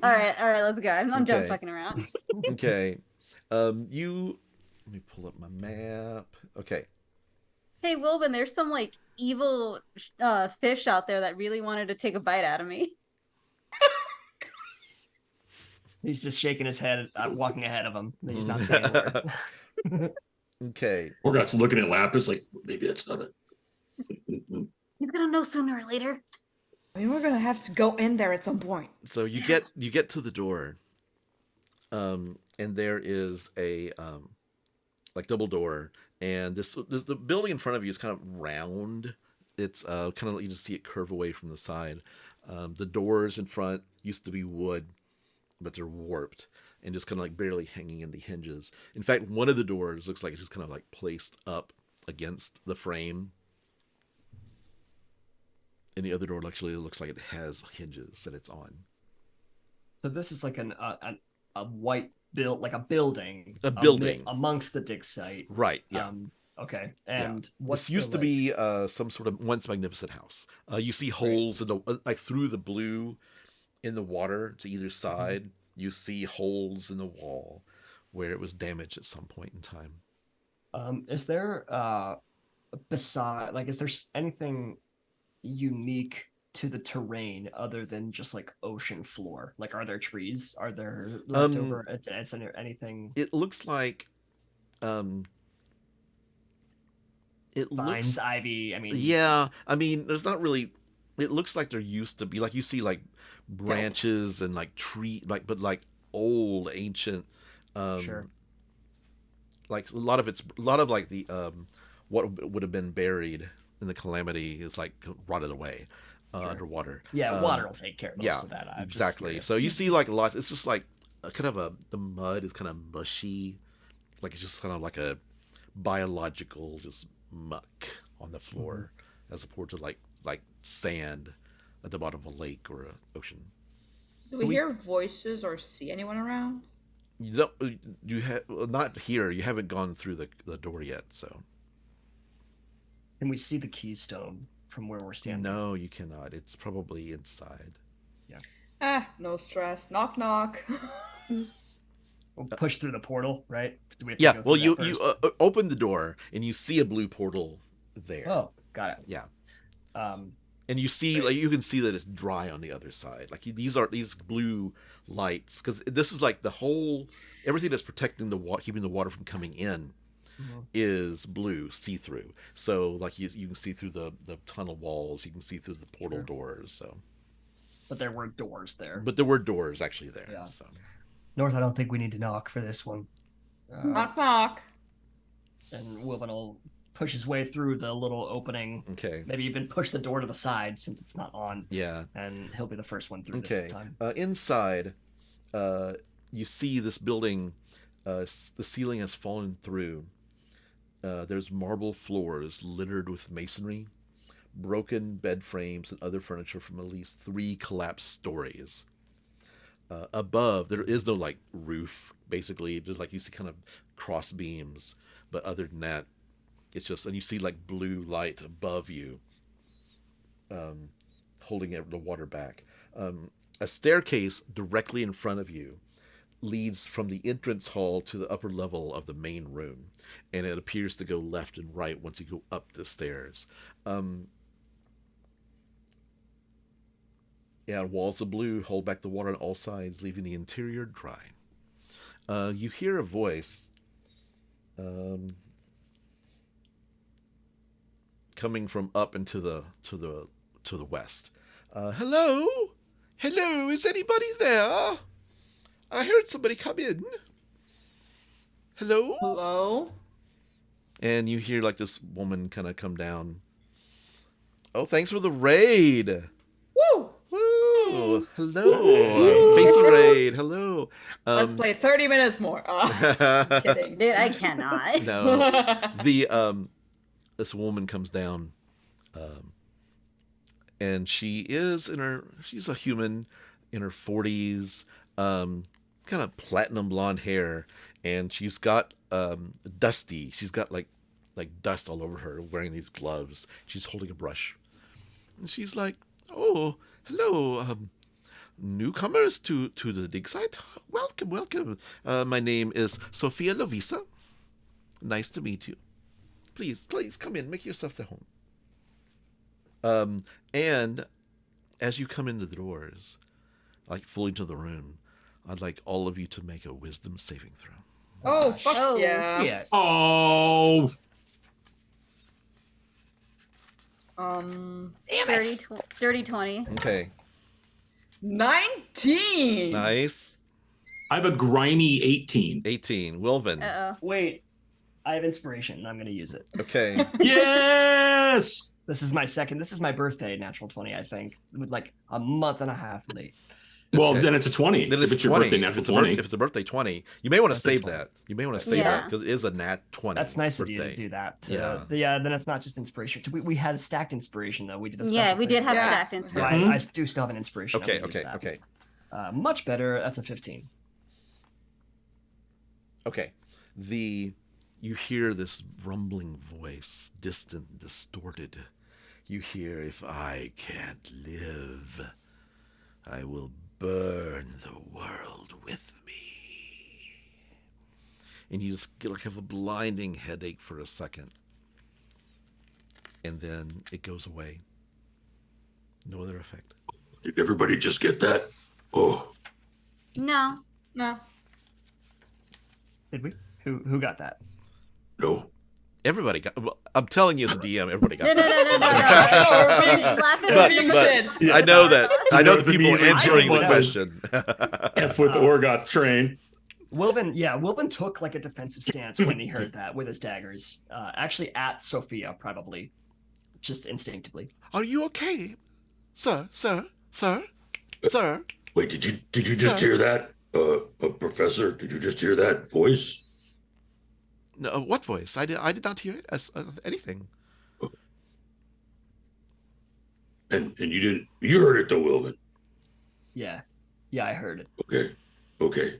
All right. all right, let's go. I'm done Okay. fucking around. Okay. You. Let me pull up my map. Okay. Hey, Wilbin, there's some like evil fish out there that really wanted to take a bite out of me. He's just shaking his head, walking ahead of him. He's not saying a word. Okay. Orgoth's looking at Laphus like maybe that's not it. He's gonna know sooner or later. I mean, we're gonna have to go in there at some point. So you get to the door, and there is a like double door, and this the building in front of you is kind of round. It's kind of, you just see it curve away from the side. The doors in front used to be wood, but they're warped and just kind of like barely hanging in the hinges. In fact, one of the doors looks like it's just kind of like placed up against the frame. And the other door actually looks like it has hinges that it's on. So this is like a white build, like a building. A building. Amongst the dig site. Right, yeah. Okay. And what's this used to be some sort of once magnificent house. You see holes in the like through the blue in the water to either side. Mm-hmm. You see holes in the wall where it was damaged at some point in time. Is there is there anything unique to the terrain other than just like ocean floor? Like, are there trees? Are there leftover? Is there anything? It looks like it Vines, looks ivy. I mean, yeah. I mean, there's not really. It looks like there used to be like you see like branches and like tree but like old ancient sure. like a lot of like the what would have been buried in the calamity is like rotted away underwater. Yeah, water will take care of most Yeah, of that. exactly. So you see like a lot. It's just like kind of the mud is kind of mushy, like it's just kind of like a biological just muck on the floor, as opposed to like sand at the bottom of a lake or an ocean. Do we hear voices or see anyone around? You have not here. You haven't gone through the door yet, so. Can we see the keystone from where we're standing? No, you cannot. It's probably inside. Yeah. No stress. Knock knock. We'll push through the portal, right? Do we have to Yeah. go Well, through that you first? open the door and you see a blue portal there. Oh, got it. Yeah. Um, And you see, like, you can see that it's dry on the other side. Like these blue lights, because this is like the whole everything that's protecting the water, keeping the water from coming in, is blue, see through. So like you can see through the tunnel walls, you can see through the portal doors. So, but there were doors there. but there were doors actually there. Yeah. So North, I don't think we need to knock for this one. Knock knock. And Wilvan will push his way through the little opening. okay. Maybe even push the door to the side since it's not on. Yeah. And he'll be the first one through Okay. this time. Inside, you see this building. The ceiling has fallen through. There's marble floors littered with masonry, broken bed frames, and other furniture from at least 3 collapsed stories. Above, there is no like roof. Basically, just like you see kind of cross beams, but other than that, it's just, and you see like blue light above you, holding the water back. A staircase directly in front of you leads from the entrance hall to the upper level of the main room, and it appears to go left and right once you go up the stairs. Walls of blue hold back the water on all sides, leaving the interior dry. You hear a voice coming from up into the west. Hello, is anybody there? I heard somebody come in. Hello? Hello? And you hear like this woman kind of come down. Oh, thanks for the raid. Woo! Woo! Hello. Face of raid. Hello. Let's play 30 minutes more. Kidding. Dude, I cannot. No. This woman comes down, and she's a human in her 40s, kind of platinum blonde hair, and she's got dusty. She's got like dust all over her, wearing these gloves. She's holding a brush, and she's like, "Oh, hello, newcomers to the dig site. Welcome. My name is Sophia Lovisa. Nice to meet you. Please come in. Make yourself at home." And as you come into the doors, like fully into the room, I'd like all of you to make a wisdom saving throw. Oh, fuck Oh. yeah. Yeah. Oh, Um, Dirty 20. Okay. 19. Nice. I have a grimy 18. 18. Wilvan. Uh-oh. Wait, I have inspiration. I'm going to use it. Okay. Yes! This is my birthday, natural 20, I think. With like a month and a half late. Well, Okay. then it's a 20. Then if it's it's your 20. birthday, natural If it's 20. if it's a birthday 20, you may want to Birthday save 20. that. You may want to save Yeah. that because it is a nat 20. That's nice of you birthday. to do that. Yeah. Then it's not just inspiration. We had a stacked inspiration, though. We did a special Yeah, we did thing. have Yeah. stacked So inspiration. I do still have an inspiration. I'm Okay. gonna use that. Okay. Much better. That's a 15. Okay. You hear this rumbling voice, distant, distorted. You hear, "If I can't live, I will burn the world with me." and you just get like have a blinding headache for a second, and then it goes away. No other effect. Did everybody just get that? Oh, No. No. Did we? Who got that? no. Everybody got. Well, I'm telling you, as a DM, everybody got. No. But- Lapis I know that. I know the The people meme answering the is- question. F with Orgoth train. Wilvan took like a defensive stance when he heard that with his daggers. Actually, at Sophia, probably, just instinctively. Are you okay, sir? Wait, did you just Sir. hear that? Professor, did you just hear that voice? No, what voice? I did not hear it as anything. And you heard it though, Wilvan. Yeah, I heard it. Okay.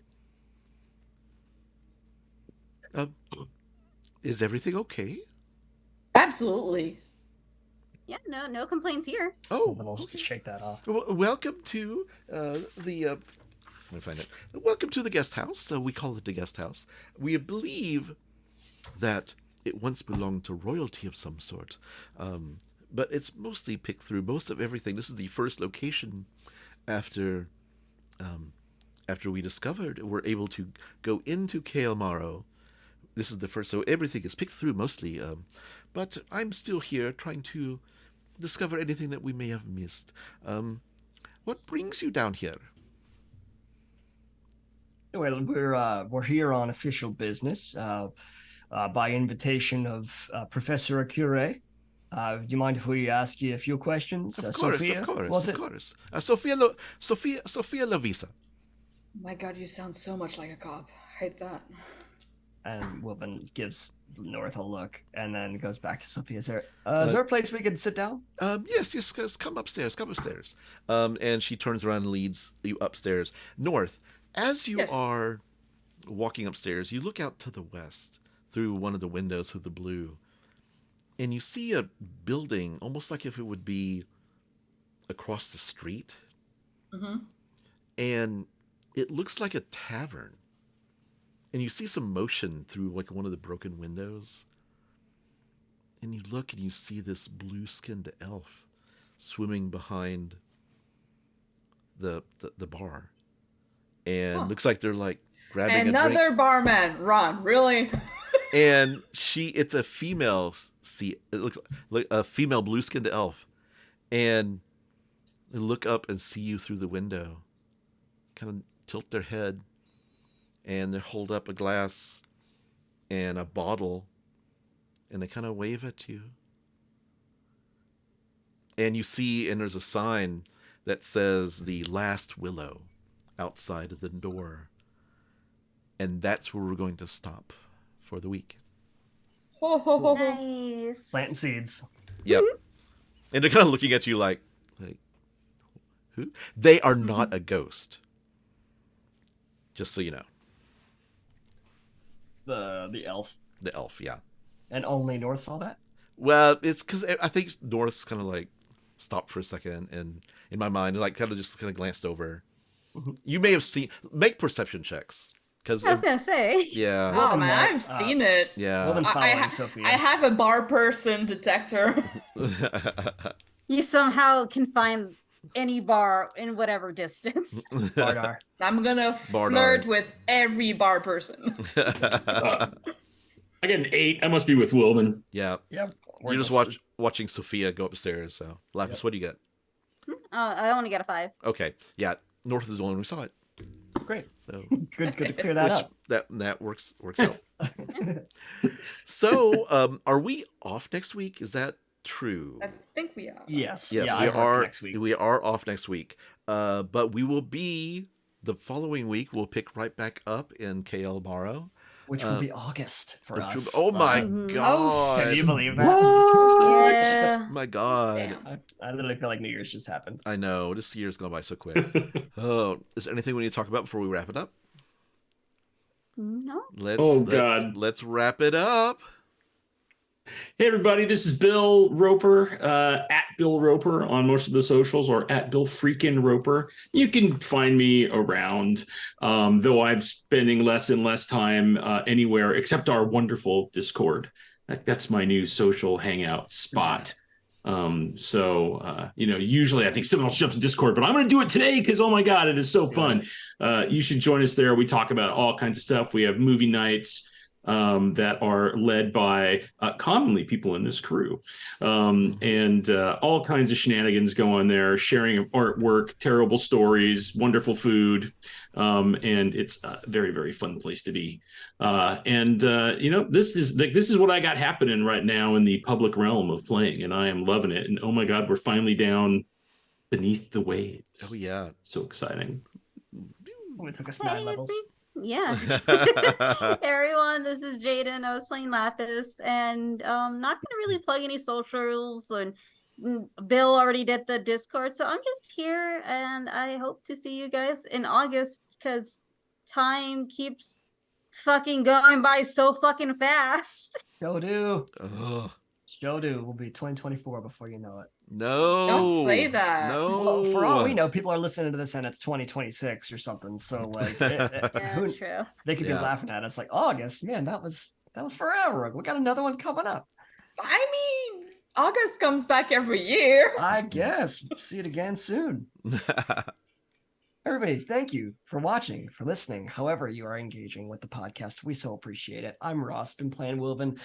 Is everything okay? Absolutely. Yeah, no complaints here. Oh, Wilvan will okay. shake that off. Welcome to the. Let me find it. Welcome to the guest house. We call it the guest house. We believe that it once belonged to royalty of some sort, but it's mostly picked through most of everything. This is the first location after we discovered we're able to go into Kael'Maro. This is the first, so everything is picked through mostly. But I'm still here trying to discover anything that we may have missed. What brings you down here? Well, we're here on official business by invitation of Professor Akure. Do you mind if we ask you a few questions? Of course. Sophia Lavisa. My God, you sound so much like a cop. I hate that. And Wilvan gives North a look and then goes back to Sophia. Is there a place we could sit down? Yes, come upstairs. And she turns around and leads you upstairs. North, as you Yes. are walking upstairs, you look out to the west through one of the windows of the blue, and you see a building, almost like if it would be across the street. Mm-hmm. And it looks like a tavern. And you see some motion through like one of the broken windows. And you look and you see this blue-skinned elf swimming behind the bar. And looks like they're like grabbing Another a drink. barman. Ron, really? And it's a female it looks like a female blue-skinned elf. And they look up and see you through the window. Kind of tilt their head. And they hold up a glass and a bottle, and they kind of wave at you. And you see, and there's a sign that says the Last Willow outside of the door. And that's where we're going to stop for the week. Ho, ho, ho, ho. Nice. Planting seeds. Yep. And they're kind of looking at you like, who? They are not a ghost. Just so you know. The elf. The elf, yeah. And only North saw that? Well, it's because I think North's kind of like stopped for a second, and in my mind, like kind of just kind of glanced over. You may have seen. Make perception checks, because I was gonna say. yeah, Oh man, Wilvan, I've seen it. yeah. Wilvan's I following Sophia. I have a bar person detector. You somehow can find any bar in whatever distance. Bardar. I'm gonna Bardar. flirt with every bar person. I get an 8. I must be with Wilvan. Yeah, Yep. you're just watching Sophia go upstairs. So, Laphus, Yep. what do you get? I only got a 5. Okay, yeah. North is the only one who saw it, Great. so Good to clear that up. that works out. So, are we off next week? Is that true? I think we are. Yes. Yes, yeah, we I work are. next week. We are off next week. But we will be the following week. We'll pick right back up in Kael'Maro. Which will be August for which will- us. oh my Mhm. god! Can you believe that? Yeah. My god! Damn. I literally feel like New Year's just happened. I know this year's gone by so quick. Oh, is there anything we need to talk about before we wrap it up? No. Let's Oh, God. let's wrap it up. Hey, everybody, this is Bill Roper, at Bill Roper on most of the socials, or at Bill Freakin' Roper. You can find me around, though I'm spending less and less time anywhere except our wonderful Discord. That's my new social hangout spot. Usually I think someone else jumps in Discord, but I'm going to do it today because, oh my God, it is so fun. You should join us there. We talk about all kinds of stuff. We have movie nights that are led by commonly people in this crew, and all kinds of shenanigans go on there, sharing of artwork, terrible stories, wonderful food, and it's a very, very fun place to be. This is what I got happening right now in the public realm of playing, and I am loving it. And oh my God, we're finally down beneath the waves. Oh yeah, so exciting. We took us 9 levels. Yeah. Everyone, this is Jaiden. I was playing Laphus, and not gonna really plug any socials, and Bill already did the Discord, so I'm just here, and I hope to see you guys in August because time keeps fucking going by so fucking fast. Show do. Ugh. Show do will be 2024 before you know it. No, Don't say that. No, Well, for all we know, people are listening to this and it's 2026 or something. So like, Yeah, that's true. They could be Yeah. laughing at us like, August, man, that was forever. We got another one coming up. I mean, August comes back every year. I guess. See it again soon. Everybody, thank you for watching, for listening, however you are engaging with the podcast. We so appreciate it. I'm Ross, been playing Wilvan.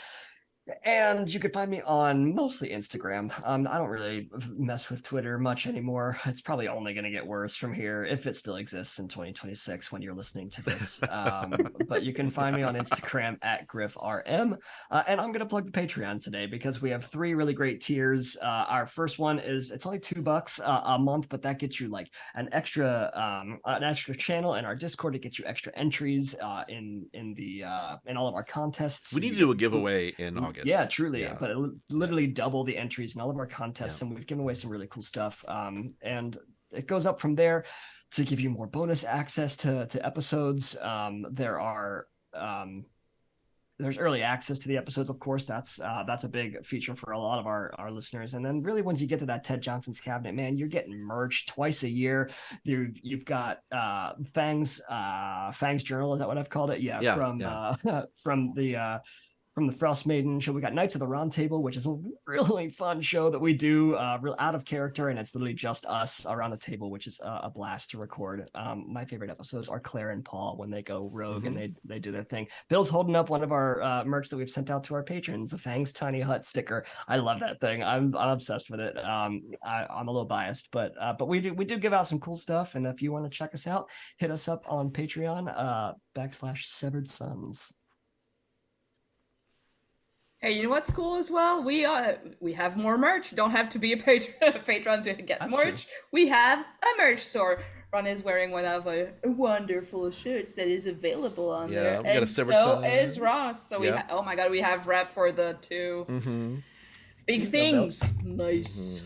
And you can find me on mostly Instagram. I don't really mess with Twitter much anymore. It's probably only going to get worse from here if it still exists in 2026 when you're listening to this. But you can find me on Instagram at GriffRM. And I'm going to plug the Patreon today because we have 3 really great tiers. Our first one is, it's only $2 a month, but that gets you like an extra channel in our Discord. It gets you extra entries in all of our contests. We need to do a giveaway in August. Yeah, truly. Yeah. But literally double the entries in all of our contests, and we've given away some really cool stuff. And it goes up from there to give you more bonus access to episodes. There's early access to the episodes, of course. That's a big feature for a lot of our listeners. And then really once you get to that Ted Johnson's Cabinet, man, you're getting merch twice a year. You've got Fang's Journal, is that what I've called it? From the Frost Maiden show. We got Knights of the Round Table, which is a really fun show that we do, real out of character, and it's literally just us around the table, which is a blast to record. My favorite episodes are Claire and Paul when they go rogue and they do their thing. Bill's holding up one of our merch that we've sent out to our patrons, a Fang's Tiny Hut sticker. I love that thing. I'm obsessed with it. I'm a little biased, but we do give out some cool stuff, and if you want to check us out, hit us up on Patreon /Severed Sons. Hey, you know what's cool as well? We have more merch. Don't have to be a patron to get That's merch. true. We have a merch store. Ron is wearing one of our wonderful shirts that is available on there. we got a And Severed so Sons. is Ross. So Yeah. oh my God, we have rep for the 2 big things. Nice.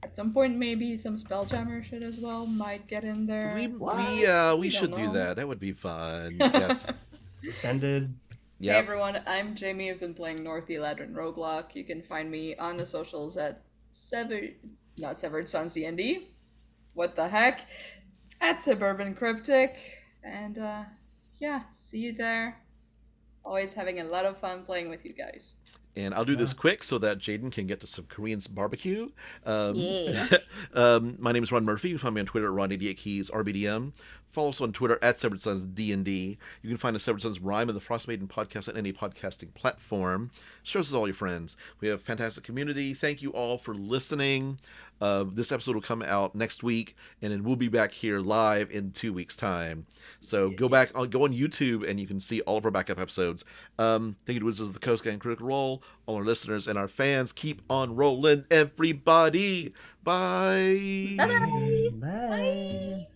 At some point, maybe some Spelljammer shit as well might get in there. We We should don't do know. that. That would be fun. Yes. Descended. Hey Yeah. everyone, I'm Jaime. I've been playing North Eladrin Roguelock. You can find me on the socials at Severed Sons D&D. What the heck? At Suburban Cryptic. And see you there. Always having a lot of fun playing with you guys. And I'll do this quick so that Jaiden can get to some Korean barbecue. Yeah. My name is Ron Murphy. You can find me on Twitter at Ron88Keys, RBDM. Follow us on Twitter at Severed Sons D&D. You can find the Severed Sons Rhyme and the Frost Maiden podcast on any podcasting platform. Share us with all your friends. We have a fantastic community. Thank you all for listening. This episode will come out next week, and then we'll be back here live in 2 weeks' time. So go on YouTube, and you can see all of our backup episodes. Thank you to Wizards of the Coast Gang Critical Role, all our listeners and our fans. Keep on rolling, everybody. Bye. Bye-bye. Bye.